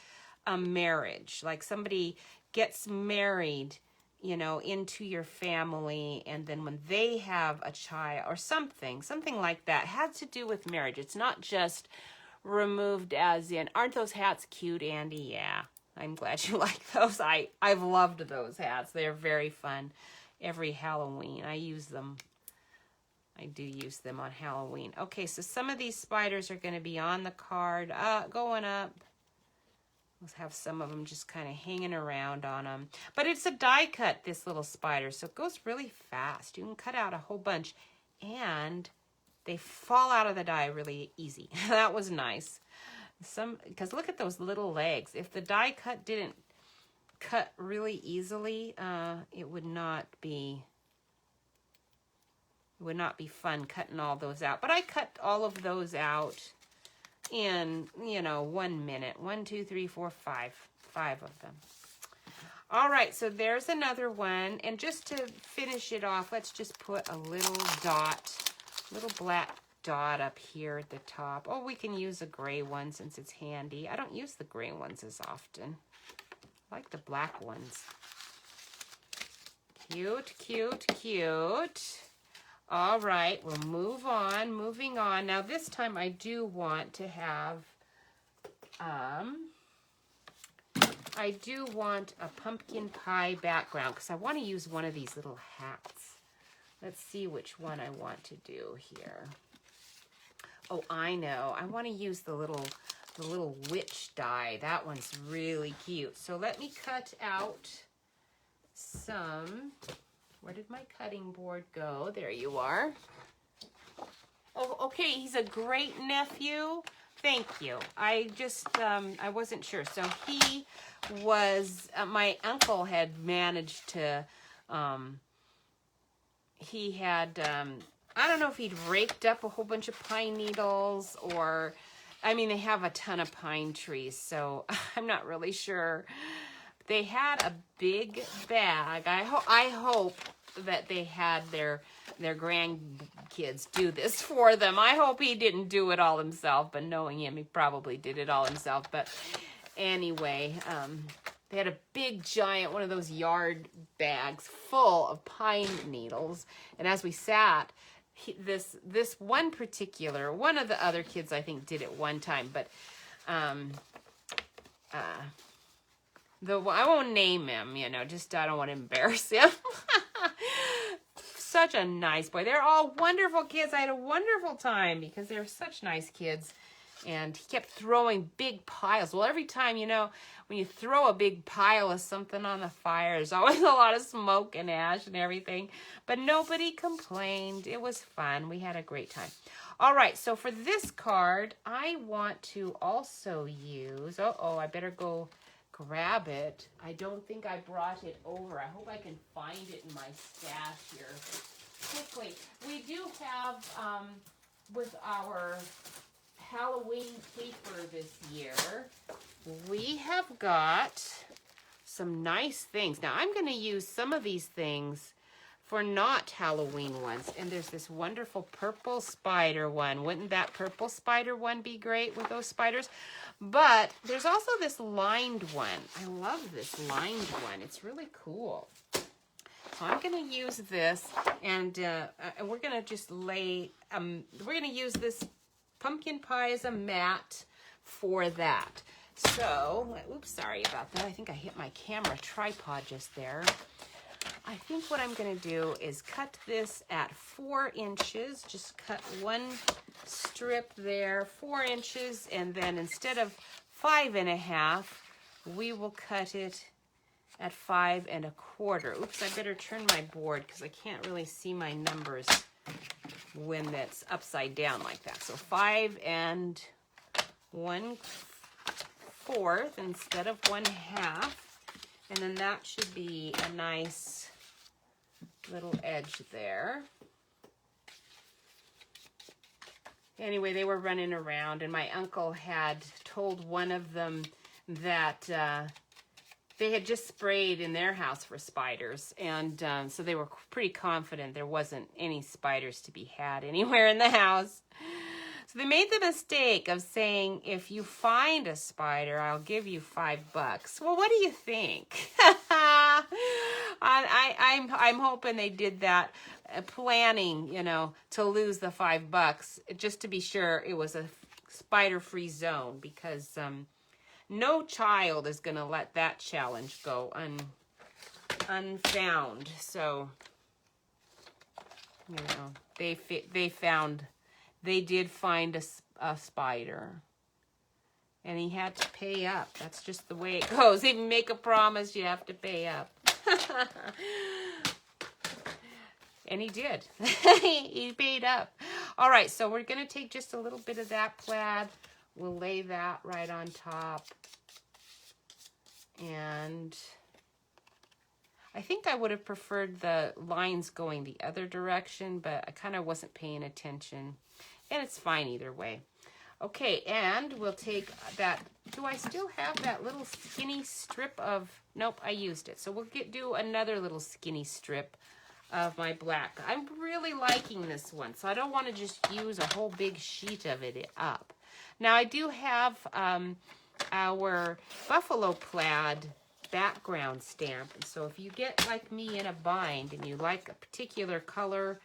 [SPEAKER 1] a marriage. Like somebody gets married, into your family, and then when they have a child or something like that, had to do with marriage. It's not just removed as in, aren't those hats cute, Andy? Yeah, I'm glad you like those. I've loved those hats. They're very fun. Every Halloween, I use them. I do use them on Halloween. Okay, so some of these spiders are going to be on the card, going up. We'll have some of them just kind of hanging around on them. But it's a die cut, this little spider, so it goes really fast. You can cut out a whole bunch. And they fall out of the die really easy. That was nice. Because look at those little legs. If the die cut didn't cut really easily, it would not be fun cutting all those out. But I cut all of those out in, 1 minute. 1, 2, 3, 4, 5. 5 of them. All right, so there's another one. And just to finish it off, let's just put a little black dot up here at the top. Oh, we can use a gray one since it's handy. I don't use the gray ones as often. I like the black ones. Cute, cute, cute. All right, we'll move on, moving on. Now this time I do want to have, I do want a pumpkin pie background because I want to use one of these little hats. Let's see which one I want to do here. Oh, I know. I want to use the little witch die. That one's really cute. So let me cut out some. Where did my cutting board go? There you are. Oh, okay. He's a great nephew. Thank you. I just, I wasn't sure. So he was, my uncle had managed to, he had, I don't know if he'd raked up a whole bunch of pine needles or, I mean, they have a ton of pine trees, so I'm not really sure. They had a big bag. I hope that they had their grandkids do this for them. I hope he didn't do it all himself, but knowing him, he probably did it all himself. But anyway, they had a big giant, one of those yard bags full of pine needles. And as we sat, this one particular, one of the other kids I think did it one time, but I won't name him, just I don't want to embarrass him. Such a nice boy. They're all wonderful kids. I had a wonderful time because they're such nice kids. And he kept throwing big piles. Well, every time, when you throw a big pile of something on the fire, there's always a lot of smoke and ash and everything. But nobody complained. It was fun. We had a great time. All right, so for this card, I want to also use... Uh-oh, I better go grab it. I don't think I brought it over. I hope I can find it in my stash here quickly. We do have, with our Halloween paper this year, we have got some nice things. Now, I'm going to use some of these things for not Halloween ones. And there's this wonderful purple spider one. Wouldn't that purple spider one be great with those spiders? But there's also this lined one. I love this lined one. It's really cool. So I'm going to use this, and we're going to just lay, we're going to use this pumpkin pie as a mat for that. So, oops, sorry about that. I think I hit my camera tripod just there. I think what I'm going to do is cut this at 4 inches. Just cut one strip there, 4 inches, and then instead of 5.5, we will cut it at 5 1/4. Oops, I better turn my board because I can't really see my numbers when that's upside down like that. So 5 1/4 instead of 1/2. And then that should be a nice little edge there. Anyway, they were running around, and my uncle had told one of them that they had just sprayed in their house for spiders. And so they were pretty confident there wasn't any spiders to be had anywhere in the house. So they made the mistake of saying, if you find a spider, I'll give you $5. Well, what do you think? I'm hoping they did that, planning, to lose the $5, just to be sure it was a spider-free zone, because no child is going to let that challenge go unfound. So, they did find a spider, and he had to pay up. That's just the way it goes. If you make a promise, you have to pay up. And he did. He paid up. All right, so we're going to take just a little bit of that plaid. We'll lay that right on top. And I think I would have preferred the lines going the other direction, but I kind of wasn't paying attention. And it's fine either way. Okay, and we'll take that. Do I still have that little skinny strip of, nope, I used it. So we'll do another little skinny strip of my black. I'm really liking this one, so I don't want to just use a whole big sheet of it up. Now I do have our buffalo plaid background stamp. And so if you get like me in a bind and you like a particular color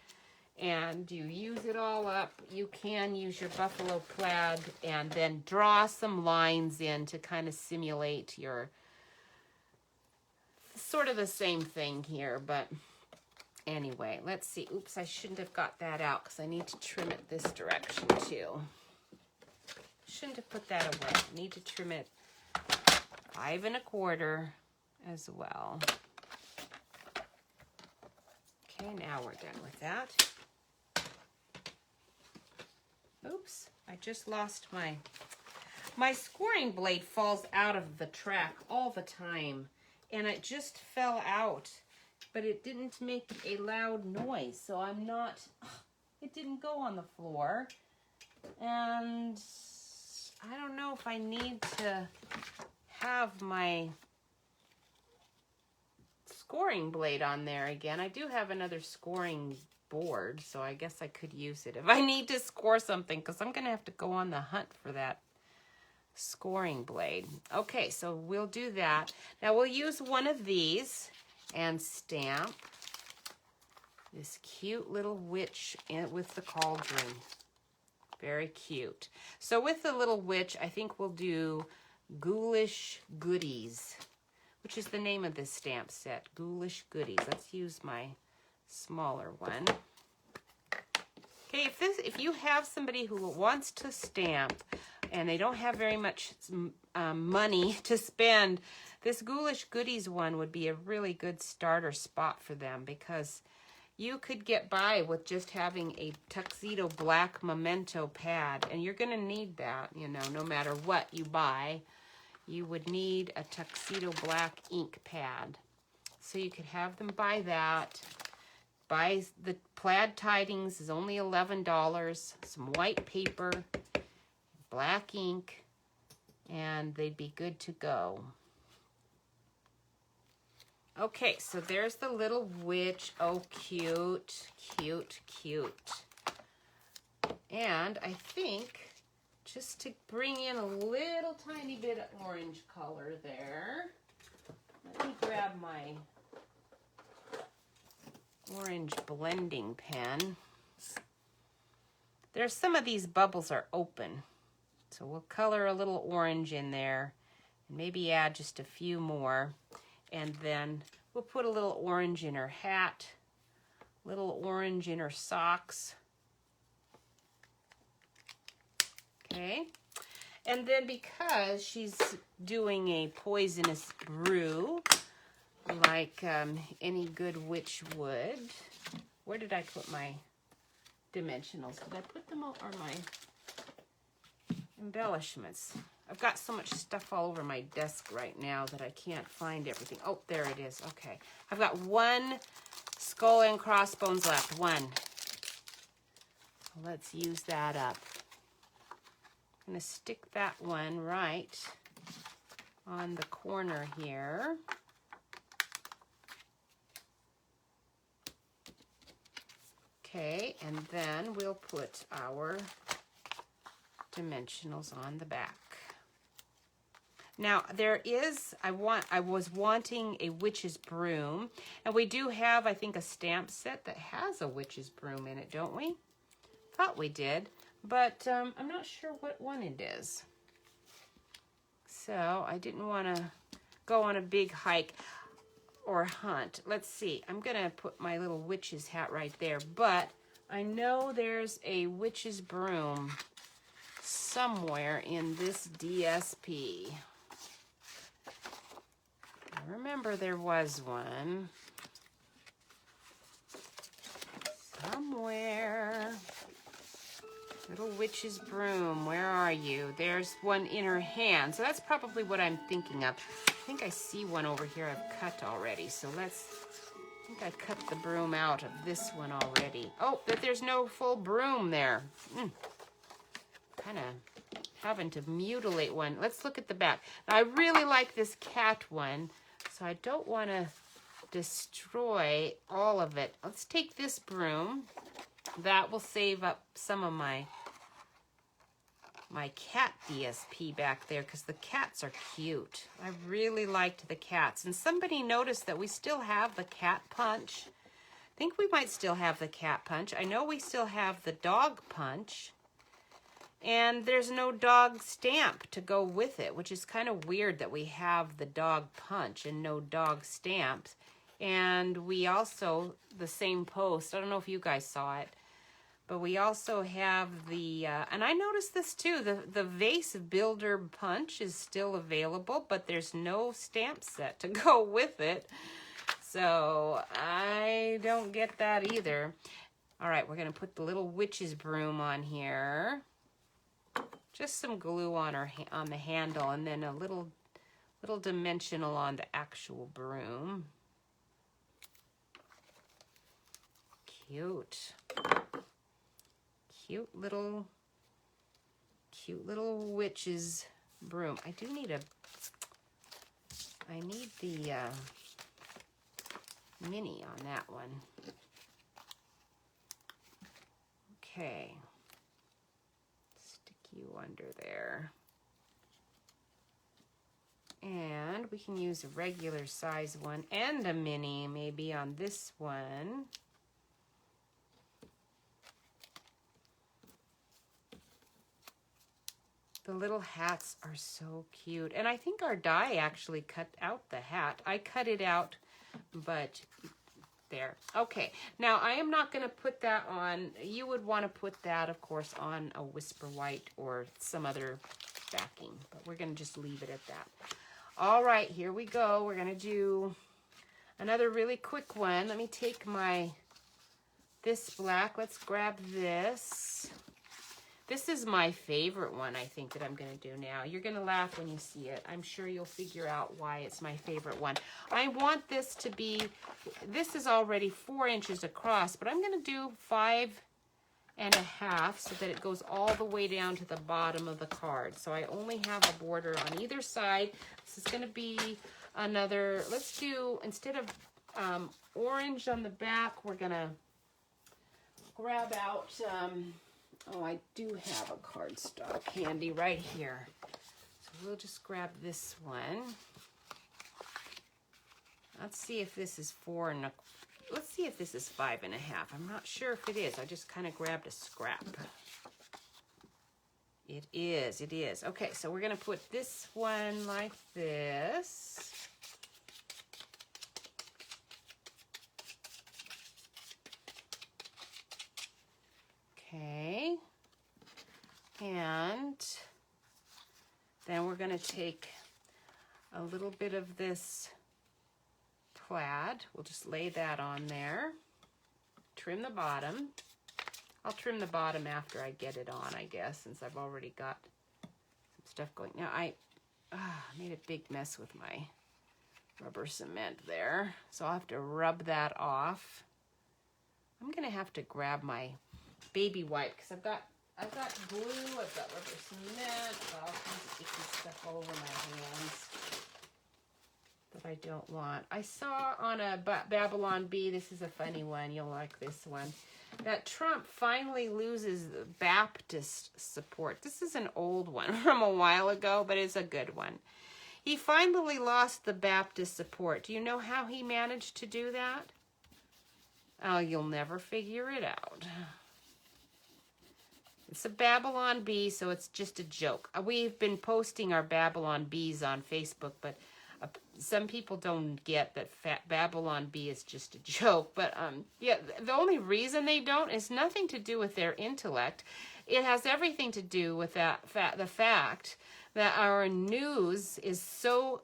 [SPEAKER 1] and you use it all up, you can use your buffalo plaid and then draw some lines in to kind of simulate your, sort of the same thing here, but anyway, let's see. Oops, I shouldn't have got that out because I need to trim it this direction too. Shouldn't have put that away. I need to trim it 5 1/4 as well. Okay, now we're done with that. Oops, I just lost my scoring blade falls out of the track all the time, and it just fell out, but it didn't make a loud noise, so I'm not, it didn't go on the floor, and I don't know if I need to have my scoring blade on there again. I do have another scoring board, so I guess I could use it if I need to score something, because I'm going to have to go on the hunt for that scoring blade. Okay, so we'll do that. Now we'll use one of these and stamp this cute little witch with the cauldron. Very cute. So with the little witch, I think we'll do Ghoulish Goodies, which is the name of this stamp set. Ghoulish Goodies. Let's use my smaller one. Okay, if you have somebody who wants to stamp and they don't have very much money to spend, this Ghoulish Goodies one would be a really good starter spot for them, because you could get by with just having a tuxedo black memento pad, and you're going to need that, you know, no matter what you buy. You would need a tuxedo black ink pad. So you could have them buy that. Buy the plaid tidings is only $11. Some white paper, black ink, and they'd be good to go. Okay, so there's the little witch. Oh, cute, cute, cute. And I think, just to bring in a little tiny bit of orange color there, let me grab my orange blending pen. There's some of these bubbles are open, so we'll color a little orange in there and maybe add just a few more, and then we'll put a little orange in her hat, little orange in her socks. Okay, and then because she's doing a poisonous brew, like any good witch would. Where did I put my dimensionals? Did I put them or my embellishments? I've got so much stuff all over my desk right now that I can't find everything. Oh, there it is. Okay. I've got one skull and crossbones left. One. Let's use that up. I'm going to stick that one right on the corner here. Okay, and then we'll put our dimensionals on the back. Now there is, I was wanting a witch's broom, and we do have, I think, a stamp set that has a witch's broom in it, don't we? Thought we did, but I'm not sure what one it is. So I didn't want to go on a big hike or hunt. Let's see. I'm going to put my little witch's hat right there, but I know there's a witch's broom somewhere in this DSP. I remember there was one somewhere. Little witch's broom, where are you? There's one in her hand. So that's probably what I'm thinking of. I think I see one over here I've cut already. So I think I cut the broom out of this one already. Oh, but there's no full broom there. Kind of having to mutilate one. Let's look at the back. Now, I really like this cat one, so I don't want to destroy all of it. Let's take this broom. That will save up some of my cat DSP back there because the cats are cute. I really liked the cats. And somebody noticed that we still have the cat punch. I think we might still have the cat punch. I know we still have the dog punch. And there's no dog stamp to go with it, which is kind of weird that we have the dog punch and no dog stamps. And we also, the same post, I don't know if you guys saw it, but we also have the, and I noticed this too, the Vase Builder Punch is still available, but there's no stamp set to go with it. So I don't get that either. All right, we're gonna put the little witch's broom on here. Just some glue on on the handle, and then a little dimensional on the actual broom. Cute. Cute little witch's broom. I need the mini on that one. Okay. Stick you under there. And we can use a regular size one and a mini maybe on this one. The little hats are so cute. And I think our die actually cut out the hat. I cut it out, but there. Okay, now I am not going to put that on. You would want to put that, of course, on a Whisper White or some other backing, but we're going to just leave it at that. All right, here we go. We're going to do another really quick one. Let me take this black. Let's grab this. This is my favorite one, I think, that I'm going to do now. You're going to laugh when you see it. I'm sure you'll figure out why it's my favorite one. I want this to be, this is already 4 inches across, but I'm going to do 5.5 so that it goes all the way down to the bottom of the card. So I only have a border on either side. This is going to be another, let's do, instead of orange on the back, we're going to grab out... oh, I do have a cardstock handy right here. So we'll just grab this one. Let's see if this is 4 and let's see if this is 5.5. I'm not sure if it is. I just kind of grabbed a scrap. It is, it is. Okay, so we're going to put this one like this. Okay, and then we're going to take a little bit of this plaid. We'll just lay that on there. Trim the bottom. I'll trim the bottom after I get it on, I guess, since I've already got some stuff going. Now, I made a big mess with my rubber cement there, so I'll have to rub that off. I'm going to have to grab my baby wipe because I've got glue, I've got rubber cement, I've got all kinds of icky stuff all over my hands that I don't want. I saw on a Babylon Bee, this is a funny one, you'll like this one, that Trump finally loses Baptist support. This is an old one from a while ago, but it's a good one. He finally lost the Baptist support. Do you know how he managed to do that? Oh, you'll never figure it out. It's a Babylon Bee, so it's just a joke. We've been posting our Babylon Bees on Facebook, but some people don't get that Babylon Bee is just a joke. But yeah, the only reason they don't is nothing to do with their intellect. It has everything to do with the fact that our news is so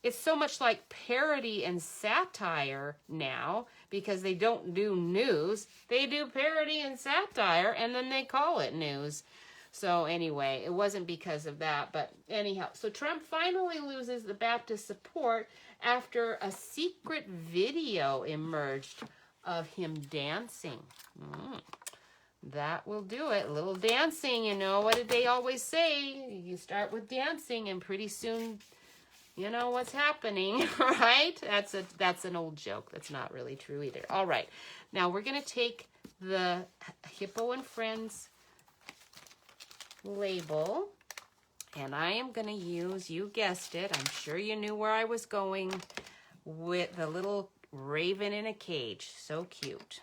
[SPEAKER 1] it's so much like parody and satire now, because they don't do news. They do parody and satire, and then they call it news. So anyway, it wasn't because of that, but anyhow. So Trump finally loses the Baptist support after a secret video emerged of him dancing. That will do it. A little dancing, you know. What did they always say? You start with dancing, and pretty soon, you know what's happening, right? That's an old joke. That's not really true either. All right. Now we're going to take the Hippo and Friends label, and I am going to use, you guessed it, I'm sure you knew where I was going, with the little raven in a cage. So cute.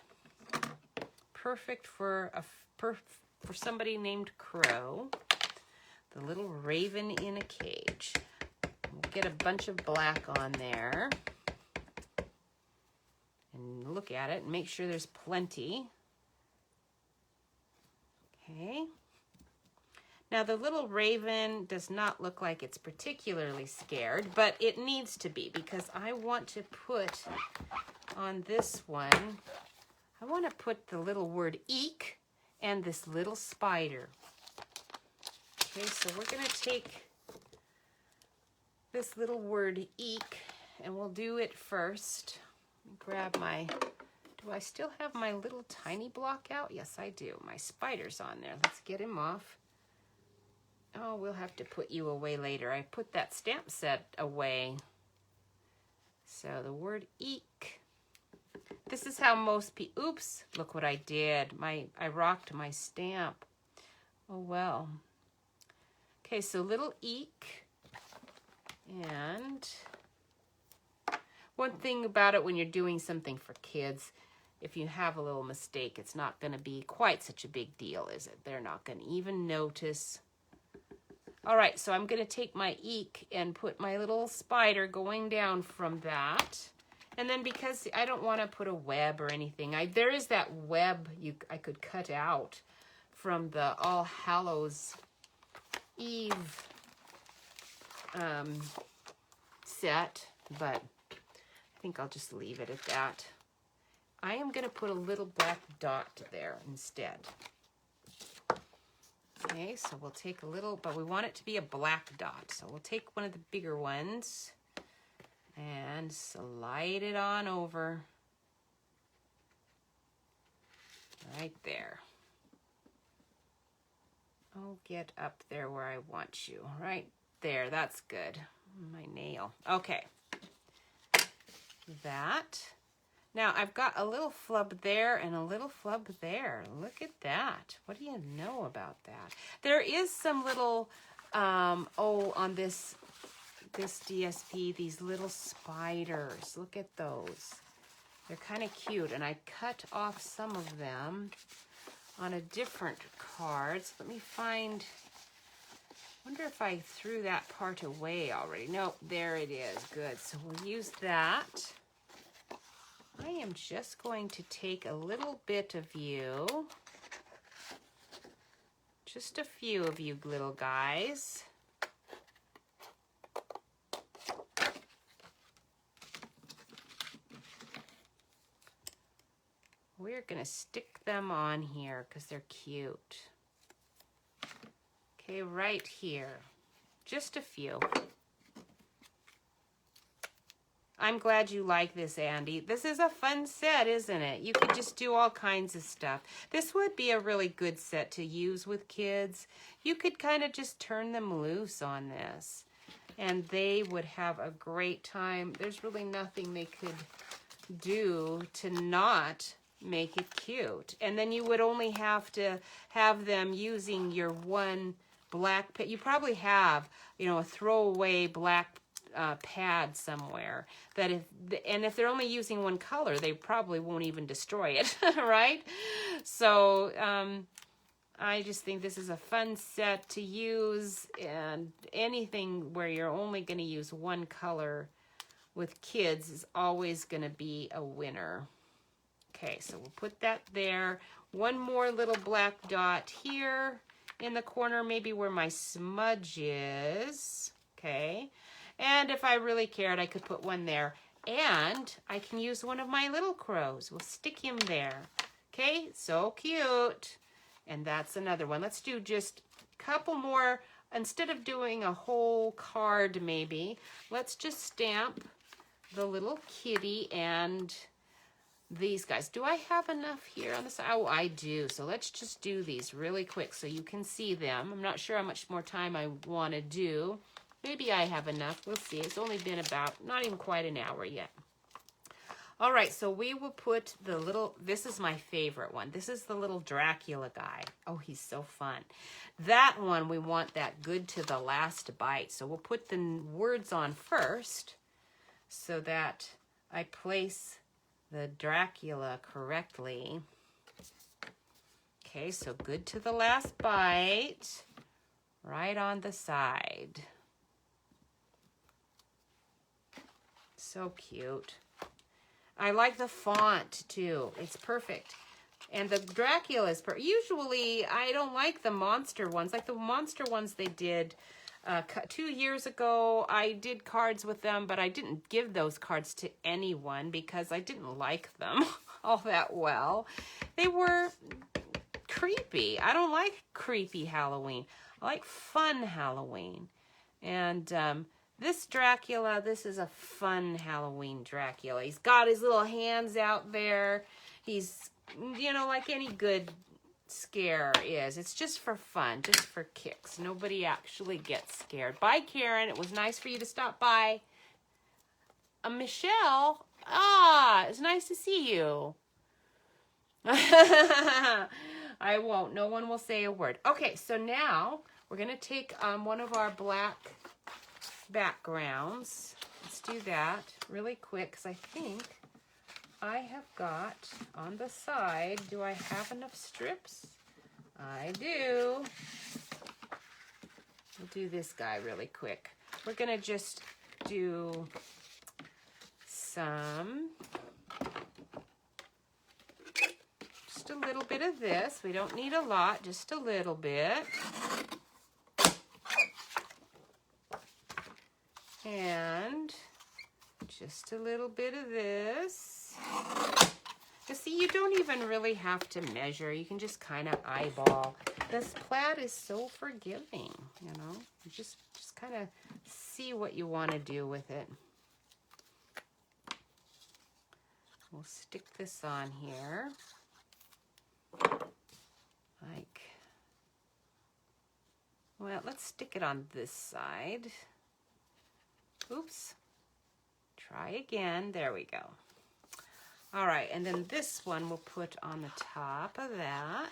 [SPEAKER 1] Perfect for for somebody named Crow. The little raven in a cage. We'll get a bunch of black on there. And look at it and make sure there's plenty. Okay. Now the little raven does not look like it's particularly scared, but it needs to be, because I want to put on this one, I want to put the little word eek and this little spider. Okay, so we're going to take this little word eek, and we'll do it first. Grab my, do I still have my little tiny block out? Yes, I do. My spider's on there. Let's get him off. Oh, we'll have to put you away later. I put that stamp set away. So the word eek. This is how most people, oops, look what I did. I rocked my stamp. Oh, well. Okay, so little eek. And one thing about it when you're doing something for kids, if you have a little mistake, it's not going to be quite such a big deal, is it? They're not going to even notice. All right, so I'm going to take my eek and put my little spider going down from that. And then because I don't want to put a web or anything, there is that web I could cut out from the All Hallows Eve set, but I think I'll just leave it at that. I am going to put a little black dot there instead. Okay, so we'll take a little, but we want it to be a black dot. So we'll take one of the bigger ones and slide it on over right there. Oh, get up there where I want you. Right there, that's good. My nail. Okay. That. Now, I've got a little flub there and a little flub there. Look at that. What do you know about that? There is some little, on this DSP, these little spiders. Look at those. They're kind of cute, and I cut off some of them on a different card. So let me find, I wonder if I threw that part away already. No, there it is. Good. So we'll use that. I am just going to take a little bit of you, just a few of you little guys. We're going to stick them on here because they're cute. Okay, right here, just a few. I'm glad you like this, Andy. This is a fun set, isn't it? You could just do all kinds of stuff. This would be a really good set to use with kids. You could kind of just turn them loose on this, and they would have a great time. There's really nothing they could do to not make it cute. And then you would only have to have them using your one black, you probably have, you know, a throwaway black pad somewhere that if they're only using one color, they probably won't even destroy it, right? So I just think this is a fun set to use, and anything where you're only going to use one color with kids is always going to be a winner. Okay, so we'll put that there. One more little black dot here in the corner, maybe where my smudge is. Okay. And if I really cared, I could put one there. And I can use one of my little crows. We'll stick him there. Okay, so cute. And that's another one. Let's do just a couple more. Instead of doing a whole card maybe, let's just stamp the little kitty and these guys. Do I have enough here on the side? Oh, I do. So let's just do these really quick so you can see them. I'm not sure how much more time I want to do. Maybe I have enough. We'll see. It's only been about, not even quite an hour yet. All right, so we will put the little, this is my favorite one. This is the little Dracula guy. Oh, he's so fun. That one, we want that good to the last bite. So we'll put the words on first so that I place the Dracula correctly. Okay, so good to the last bite, right on the side. So cute. I like the font too. It's perfect. And the Dracula is usually I don't like the monster ones. Like the monster ones they did 2 years ago. I did cards with them, but I didn't give those cards to anyone because I didn't like them all that well. They were creepy. I don't like creepy Halloween. I like fun Halloween. And this Dracula, this is a fun Halloween Dracula. He's got his little hands out there. He's, you know, like any good scare is. It's just for fun, just for kicks. Nobody actually gets scared. Bye, Karen. It was nice for you to stop by. Michelle, it's nice to see you. I won't. No one will say a word. Okay, so now we're going to take one of our black backgrounds. Let's do that really quick because I think I have got on the side, do I have enough strips? I do. We'll do this guy really quick. We're going to just do just a little bit of this. We don't need a lot, just a little bit. And just a little bit of this. You see, you don't even really have to measure. You can just kind of eyeball. This plaid is so forgiving, you know. You just kind of see what you want to do with it. We'll stick this on here. Like, well, let's stick it on this side. Oops. Try again. There we go. All right, and then this one we'll put on the top of that.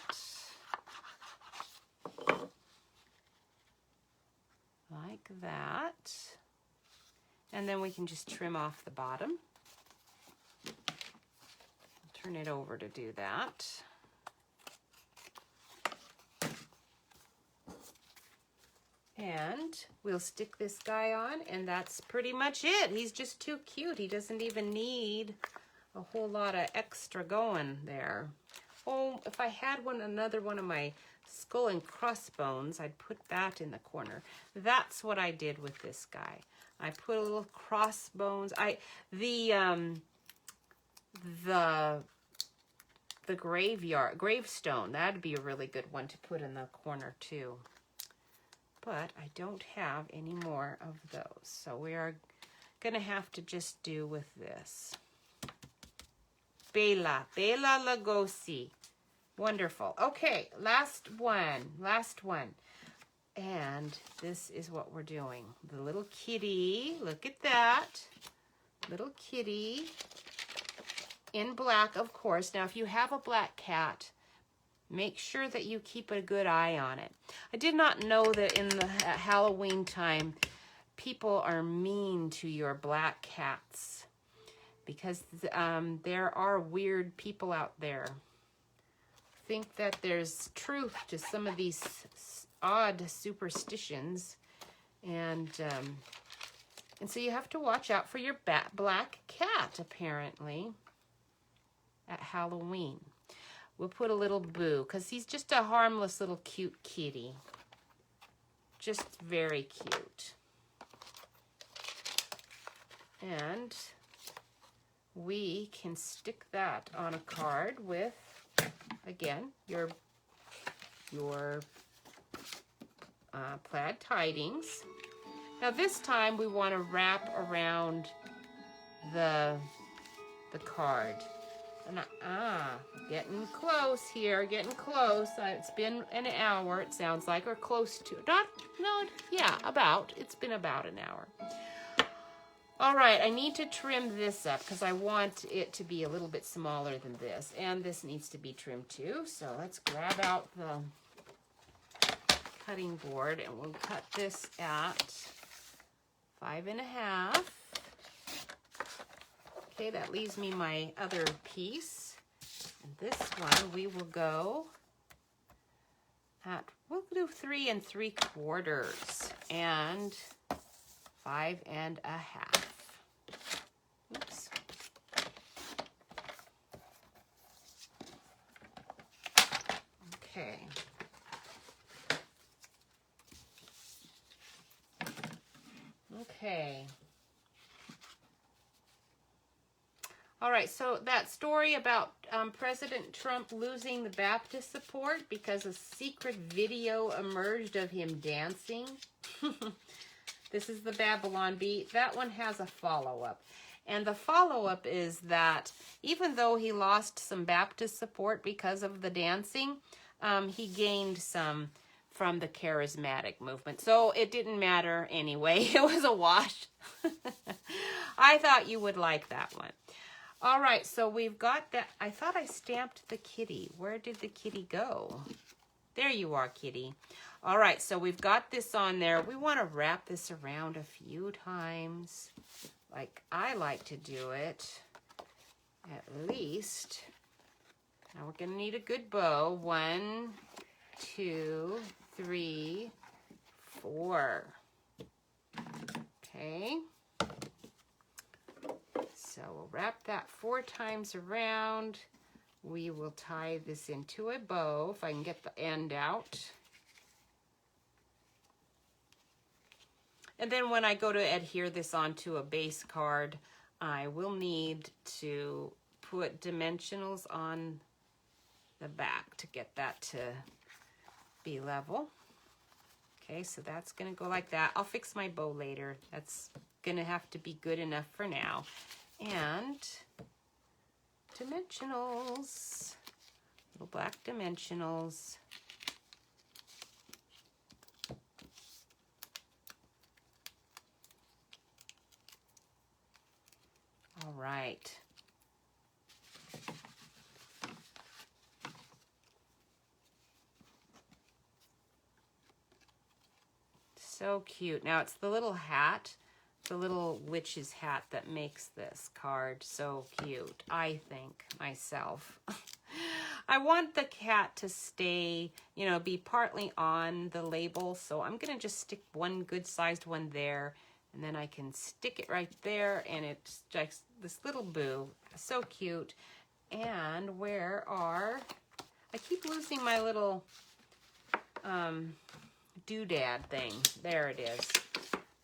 [SPEAKER 1] Like that. And then we can just trim off the bottom. Turn it over to do that. And we'll stick this guy on, and that's pretty much it. He's just too cute. He doesn't even need a whole lot of extra going there. Oh, if I had another one of my skull and crossbones, I'd put that in the corner. That's what I did with this guy. I put a little crossbones. The gravestone, that'd be a really good one to put in the corner too. But I don't have any more of those. So we are going to have to just do with this. Bela Lugosi. Wonderful. Okay, last one. And this is what we're doing. The little kitty, look at that. Little kitty in black, of course. Now, if you have a black cat, make sure that you keep a good eye on it. I did not know that in the Halloween time, people are mean to your black cats because there are weird people out there. Think that there's truth to some of these odd superstitions, and so you have to watch out for your black cat, apparently, at Halloween. We'll put a little Boo, because he's just a harmless little cute kitty. Just very cute. And we can stick that on a card with, again, your plaid tidings. Now this time we want to wrap around the card. And getting close here, getting close. It's been an hour, it sounds like, or close to. It's been about an hour. All right, I need to trim this up because I want it to be a little bit smaller than this. And this needs to be trimmed too. So let's grab out the cutting board and we'll cut this at 5.5. Okay, that leaves me my other piece. And this one we will go at, we'll do 3 3/4 and 5.5. Oops. Okay. Okay. All right, so that story about President Trump losing the Baptist support because a secret video emerged of him dancing. This is the Babylon Bee. That one has a follow-up. And the follow-up is that even though he lost some Baptist support because of the dancing, he gained some from the charismatic movement. So it didn't matter anyway. It was a wash. I thought you would like that one. All right, so we've got that. I thought I stamped the kitty. Where did the kitty go? There you are, kitty. All right, so we've got this on there. We want to wrap this around a few times, like I like to do it, at least. Now we're going to need a good bow. 1, 2, 3, 4. Okay. So we'll wrap that 4 times around. We will tie this into a bow, if I can get the end out. And then when I go to adhere this onto a base card, I will need to put dimensionals on the back to get that to be level. Okay, so that's gonna go like that. I'll fix my bow later. That's gonna have to be good enough for now. And dimensionals, little black dimensionals. All right. So cute. Now it's the little hat, the little witch's hat that makes this card so cute, I think, myself. I want the cat to stay, you know, be partly on the label, so I'm going to just stick one good-sized one there, and then I can stick it right there, and it's just this little boo. So cute. And where are... I keep losing my little doodad thing. There it is.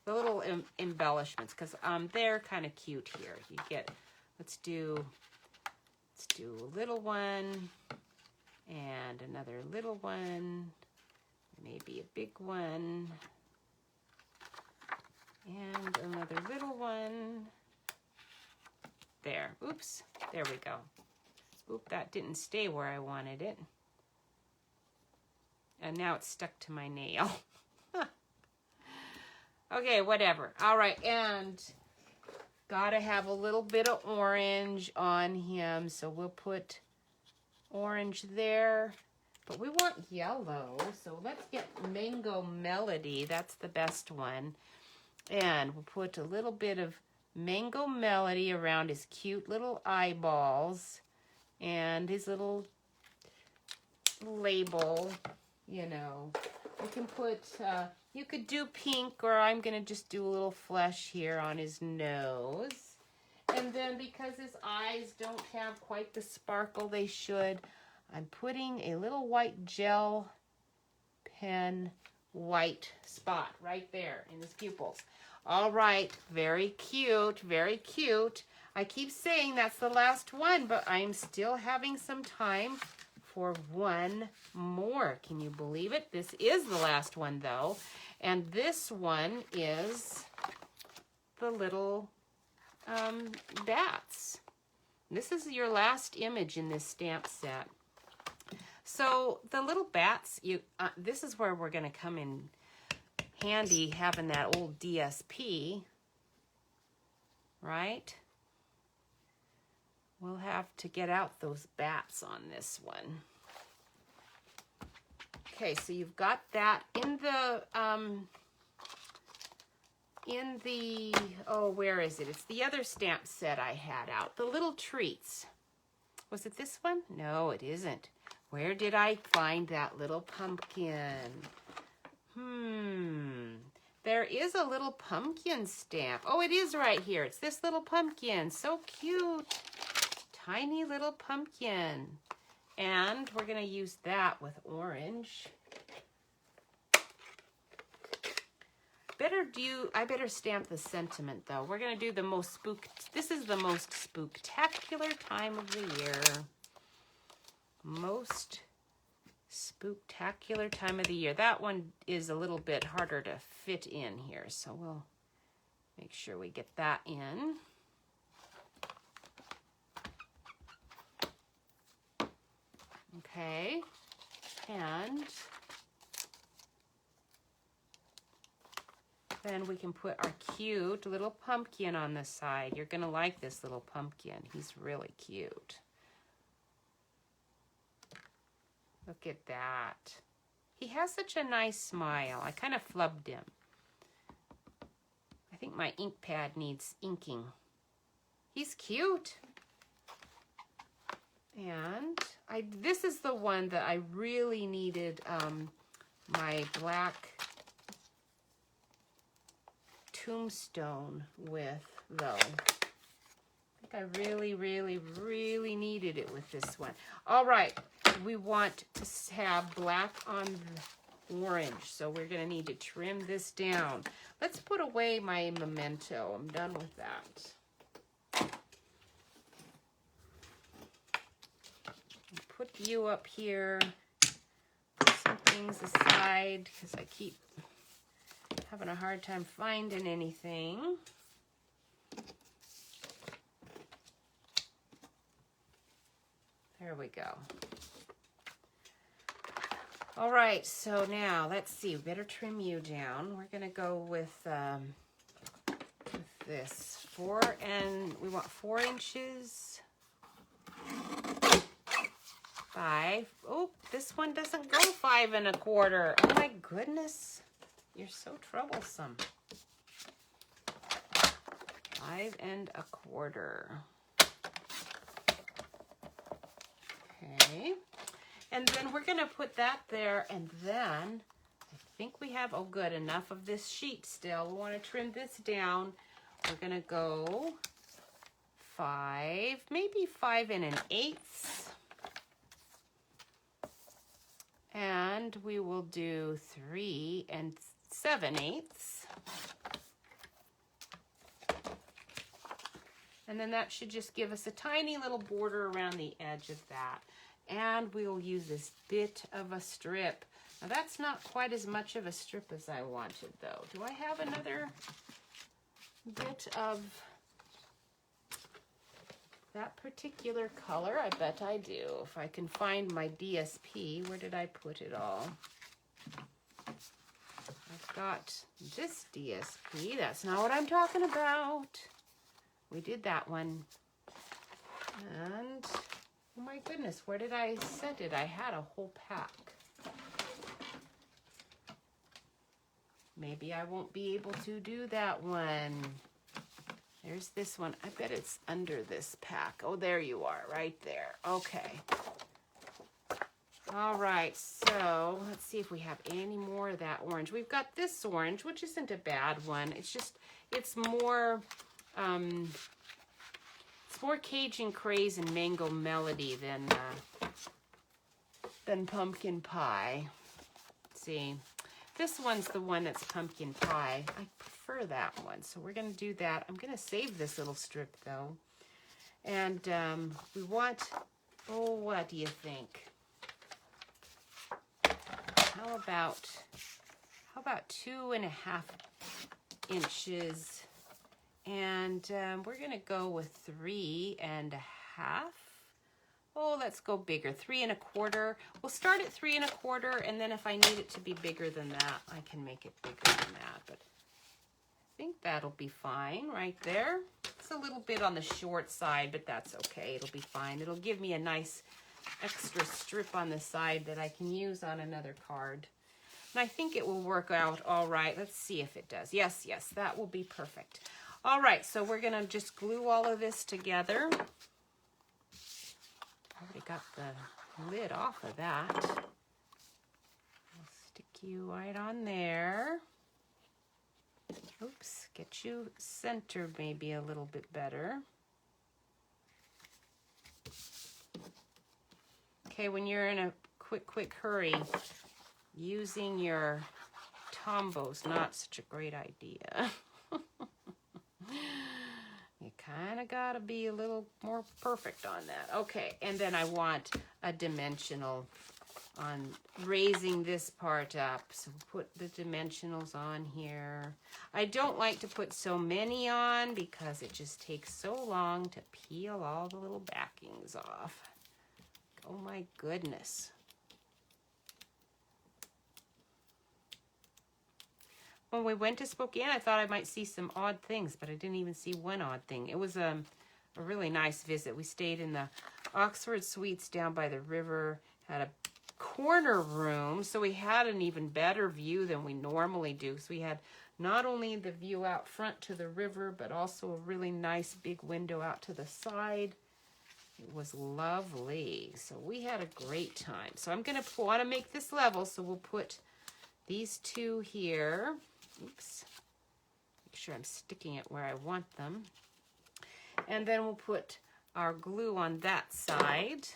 [SPEAKER 1] The little embellishments, because they're kind of cute here. You get... Let's do a little one, and another little one, maybe a big one, and another little one. There. Oops. There we go. Oop, that didn't stay where I wanted it. And now it's stuck to my nail. Okay, whatever. All right, and gotta have a little bit of orange on him, so we'll put orange there. But we want yellow, so let's get Mango Melody. That's the best one. And we'll put a little bit of Mango Melody around his cute little eyeballs and his little label, you know. We can put, you could do pink, or I'm going to just do a little flesh here on his nose. And then because his eyes don't have quite the sparkle they should, I'm putting a little white gel pen white spot right there in his pupils. All right, very cute, very cute. I keep saying that's the last one, but I'm still having some time for one more. Can you believe it? This is the last one though. And this one is the little bats. This is your last image in this stamp set. So the little bats, this is where we're going to come in handy, having that old DSP, right? We'll have to get out those bats on this one. Okay, so you've got that in the, oh, where is it? It's the other stamp set I had out, the little treats. Was it this one? No, it isn't. Where did I find that little pumpkin? There is a little pumpkin stamp. Oh, it is right here. It's this little pumpkin. So cute. Tiny little pumpkin. And we're going to use that with orange. I better stamp the sentiment though. We're going to do the most this is the most spooktacular time of the year. Most spooktacular time of the year. That one is a little bit harder to fit in here, so we'll make sure we get that in. Okay, and then we can put our cute little pumpkin on the side. You're gonna like this little pumpkin. He's really cute. Look at that. He has such a nice smile. I kind of flubbed him. I think my ink pad needs inking. He's cute. And this is the one that I really needed my black tombstone with, though. I think I really, really, really needed it with this one. All right. We want to have black on orange, so we're going to need to trim this down. Let's put away my memento. I'm done with that. Put you up here. Put some things aside because I keep having a hard time finding anything. There we go. All right, so now let's see. We better trim you down. We're gonna go with this we want 4 inches. 5. Oh, this one doesn't go 5 1/4. Oh my goodness, you're so troublesome. 5 1/4. Okay. And then we're going to put that there, and then I think we have, oh good, enough of this sheet still. We want to trim this down. We're going to go 5, maybe 5 1/8. And we will do 3 7/8. And then that should just give us a tiny little border around the edge of that. And we'll use this bit of a strip. Now that's not quite as much of a strip as I wanted though. Do I have another bit of that particular color? I bet I do. If I can find my DSP, where did I put it all? I've got this DSP. That's not what I'm talking about. We did that one. And oh my goodness, where did I set it? I had a whole pack. Maybe I won't be able to do that one. There's this one. I bet it's under this pack. Oh, there you are, right there. Okay. All right, so let's see if we have any more of that orange. We've got this orange, which isn't a bad one. It's just, it's more Cajun Craze and Mango Melody than pumpkin pie. Let's see. This one's the one that's pumpkin pie. I prefer that one, so we're going to do that. I'm going to save this little strip, though. And we want, oh, what do you think? How about 2.5 inches? And we're going to go with 3.5. Oh, let's go bigger, 3.25. We'll start at 3.25, and then if I need it to be bigger than that, I can make it bigger than that. But I think that'll be fine right there. It's a little bit on the short side, but that's okay. It'll be fine. It'll give me a nice extra strip on the side that I can use on another card. And I think it will work out all right. Let's see if it does. Yes, that will be perfect. All right, so we're going to just glue all of this together. Already got the lid off of that. I'll stick you right on there. Oops, get you centered maybe a little bit better. Okay, when you're in a quick hurry, using your Tombow is not such a great idea. You kind of got to be a little more perfect on that. Okay, and then I want a dimensional on raising this part up. So put the dimensionals on here. I don't like to put so many on because it just takes so long to peel all the little backings off. Oh my goodness. When we went to Spokane, I thought I might see some odd things, but I didn't even see one odd thing. It was a really nice visit. We stayed in the Oxford Suites down by the river, had a corner room, so we had an even better view than we normally do. So we had not only the view out front to the river, but also a really nice big window out to the side. It was lovely. So we had a great time. So I'm going to want to make this level, so we'll put these two here. Oops. Make sure I'm sticking it where I want them. And then we'll put our glue on that side.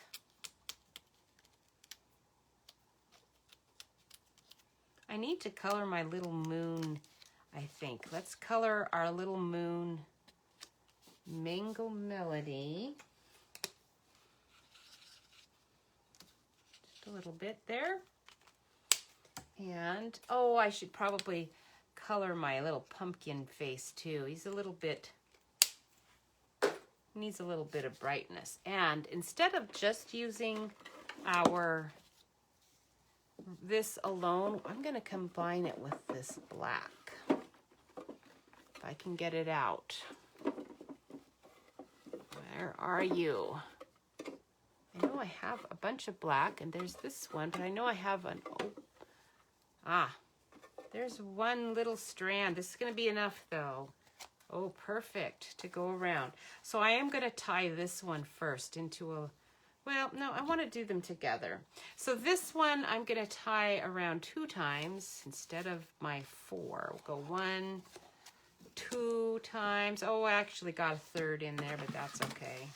[SPEAKER 1] I need to color my little moon, I think. Let's color our little moon Mango Melody. Just a little bit there. And, oh, I should probably color my little pumpkin face too. He's a little bit, needs a little bit of brightness. And instead of just using this alone, I'm going to combine it with this black. If I can get it out. Where are you? I know I have a bunch of black, and there's this one, but I know I have an, there's one little strand. This is going to be enough, though. Oh, perfect to go around. So I am going to tie this one first into a, well, no, I want to do them together. So this one I'm going to tie around 2 times instead of my 4. We'll go 1, 2 times. Oh, I actually got a 3rd in there, but that's okay.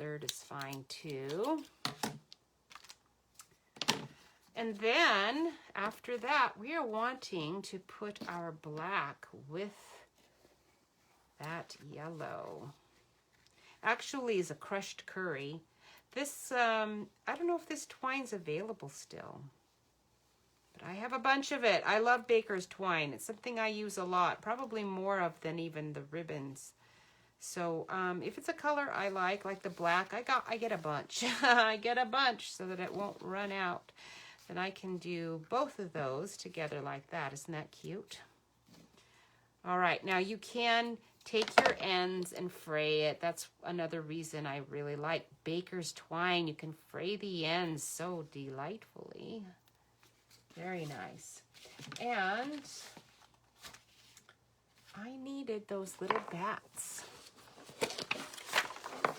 [SPEAKER 1] 3rd is fine, too. And then, after that, we are wanting to put our black with that yellow. Actually, is a crushed curry. This, I don't know if this twine's available still. But I have a bunch of it. I love baker's twine. It's something I use a lot, probably more of than even the ribbons. So if it's a color I like the black, I get a bunch. I get a bunch so that it won't run out. Then I can do both of those together like that. Isn't that cute? All right, now you can take your ends and fray it. That's another reason I really like baker's twine. You can fray the ends so delightfully. Very nice. And I needed those little bats.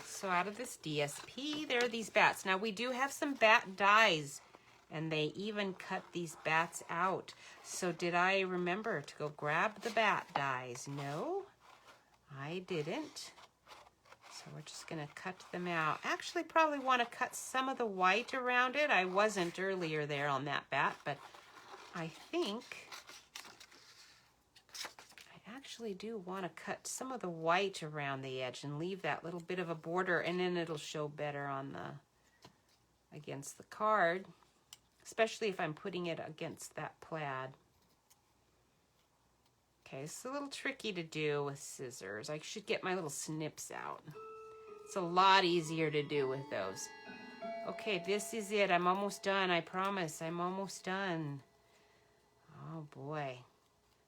[SPEAKER 1] So out of this DSP, there are these bats. Now we do have some bat dies, and they even cut these bats out. So did I remember to go grab the bat dies? No, I didn't. So we're just gonna cut them out. Actually, probably want to cut some of the white around it. I wasn't earlier there on that bat, but I think I actually do want to cut some of the white around the edge and leave that little bit of a border, and then it'll show better on the against the card, especially if I'm putting it against that plaid. Okay, it's a little tricky to do with scissors. I should get my little snips out. It's a lot easier to do with those. Okay, this is it. I'm almost done. I promise. I'm almost done. Oh, boy.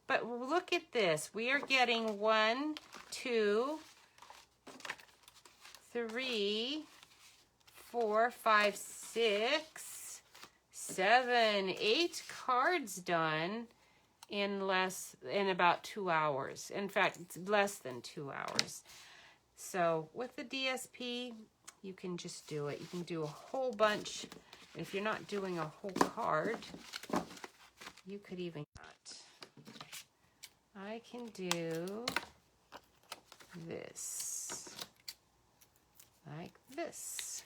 [SPEAKER 1] But look at this. We are getting 1, 2, 3, 4, 5, 6, 7, 8 cards done in about 2 hours. In fact, it's less than 2 hours. So with the DSP, you can just do it. You can do a whole bunch. If you're not doing a whole card, you could even I can do this like this.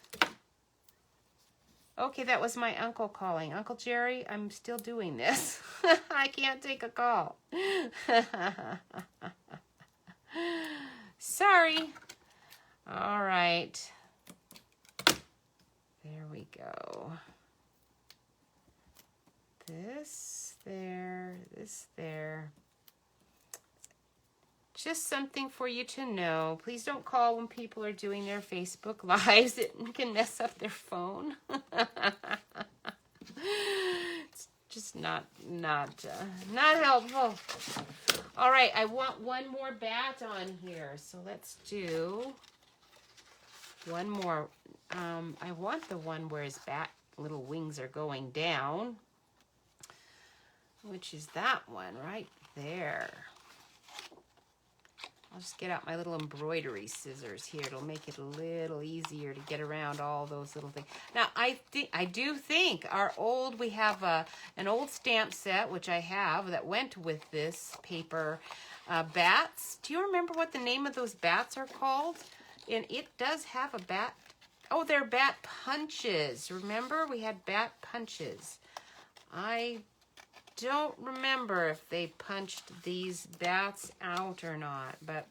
[SPEAKER 1] Okay, that was my uncle calling. Uncle Jerry, I'm still doing this. I can't take a call. Sorry. All right. There we go. This there, this there. Just something for you to know. Please don't call when people are doing their Facebook Lives. It can mess up their phone. It's just not helpful. All right, I want one more bat on here. So let's do one more. I want the one where his bat little wings are going down, which is that one right there. I'll just get out my little embroidery scissors here. It'll make it a little easier to get around all those little things. Now, I do think we have an old stamp set, which I have, that went with this paper bats. Do you remember what the name of those bats are called? And it does have a bat. Oh, they're bat punches. Remember, we had bat punches. I don't remember if they punched these bats out or not, but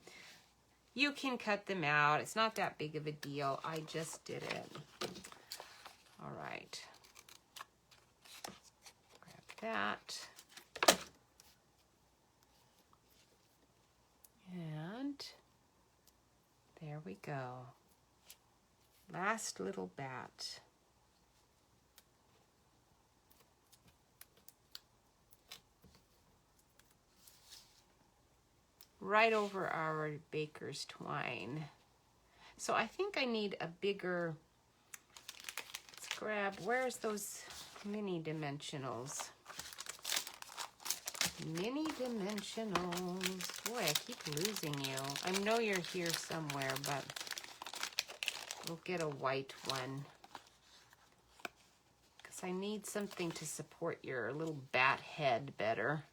[SPEAKER 1] you can cut them out. It's not that big of a deal. I just did it. All right. Grab that. And there we go. Last little bat. Right over our baker's twine. So I think I need a bigger, let's grab, where's those mini dimensionals? Mini dimensionals. Boy, I keep losing you. I know you're here somewhere, but we'll get a white one. Because I need something to support your little bat head better.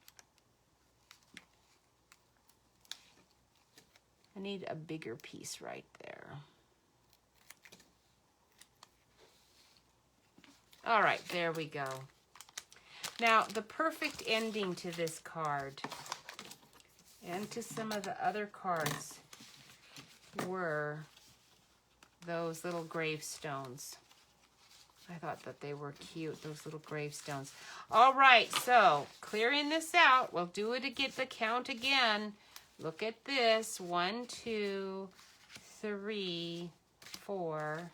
[SPEAKER 1] I need a bigger piece right there. All right, there we go. Now, the perfect ending to this card and to some of the other cards were those little gravestones. I thought that they were cute, those little gravestones. All right, so clearing this out, we'll do it to get the count again. Look at this. 1, 2, 3, 4.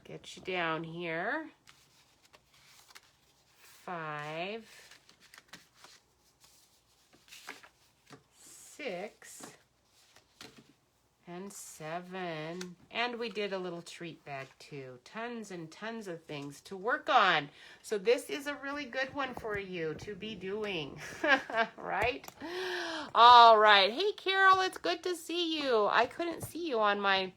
[SPEAKER 1] Get you down here. 5, 6, and 7. And we did a little treat bag too. Tons and tons of things to work on. So this is a really good one for you to be doing, right? All right. Hey, Carol, it's good to see you. I couldn't see you on my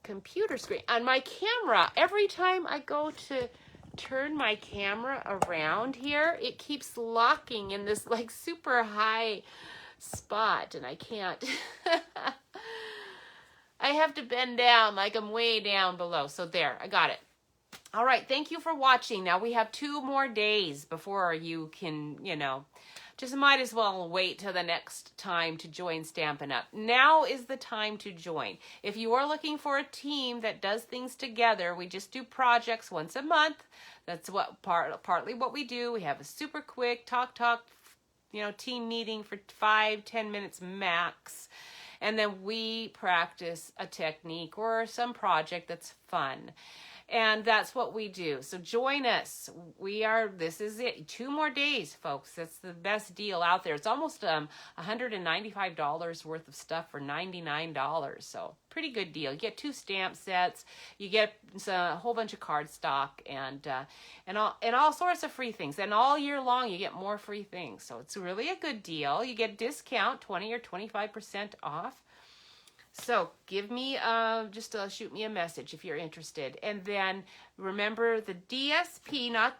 [SPEAKER 1] computer screen. On my camera, every time I go to turn my camera around here, it keeps locking in this like super high spot, and I can't I have to bend down like I'm way down below. So there, I got it. All right, thank you for watching. Now we have 2 more days before you can, just might as well wait till the next time to join Stampin' Up. Now is the time to join. If you are looking for a team that does things together, we just do projects once a month. That's what partly what we do. We have a super quick talk, team meeting for 5-10 minutes max. And then we practice a technique or some project that's fun. And that's what we do. So join us. This is it. 2 more days, folks. That's the best deal out there. It's almost $195 worth of stuff for $99. So pretty good deal. You get 2 stamp sets. You get a whole bunch of cardstock and all sorts of free things. And all year long, you get more free things. So it's really a good deal. You get a discount, 20 or 25% off. So give me, shoot me a message if you're interested. And then remember the DSP, not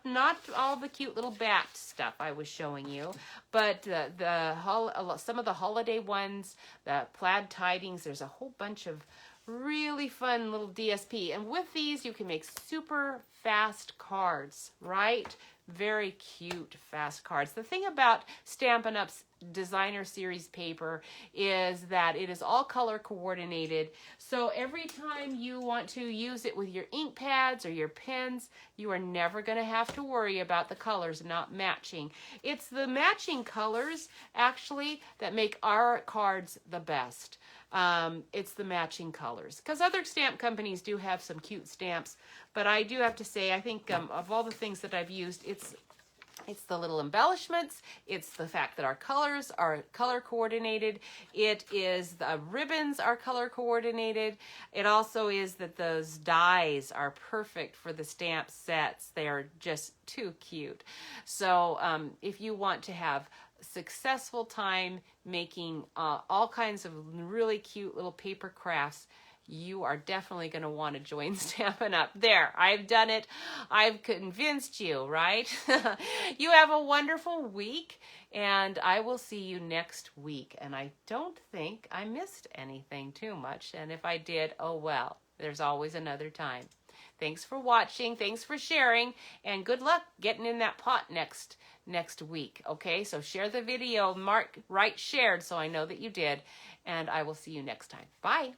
[SPEAKER 1] all the cute little bat stuff I was showing you, but some of the holiday ones, the plaid tidings. There's a whole bunch of really fun little DSP. And with these, you can make super fast cards, right? Very cute, fast cards. The thing about Stampin' Up's designer series paper is that it is all color coordinated. So every time you want to use it with your ink pads or your pens, you are never going to have to worry about the colors not matching. It's the matching colors, actually, that make our cards the best. It's the matching colors. Because other stamp companies do have some cute stamps, but I do have to say, I think of all the things that I've used, it's the little embellishments. It's the fact that our colors are color coordinated. It is the ribbons are color coordinated. It also is that those dies are perfect for the stamp sets. They are just too cute. So if you want to have successful time making all kinds of really cute little paper crafts, you are definitely going to want to join Stampin' Up. There, I've done it. I've convinced you, right? You have a wonderful week, and I will see you next week. And I don't think I missed anything too much. And if I did, oh well, there's always another time. Thanks for watching. Thanks for sharing. And good luck getting in that pot next week. Okay, so share the video, write shared so I know that you did. And I will see you next time. Bye.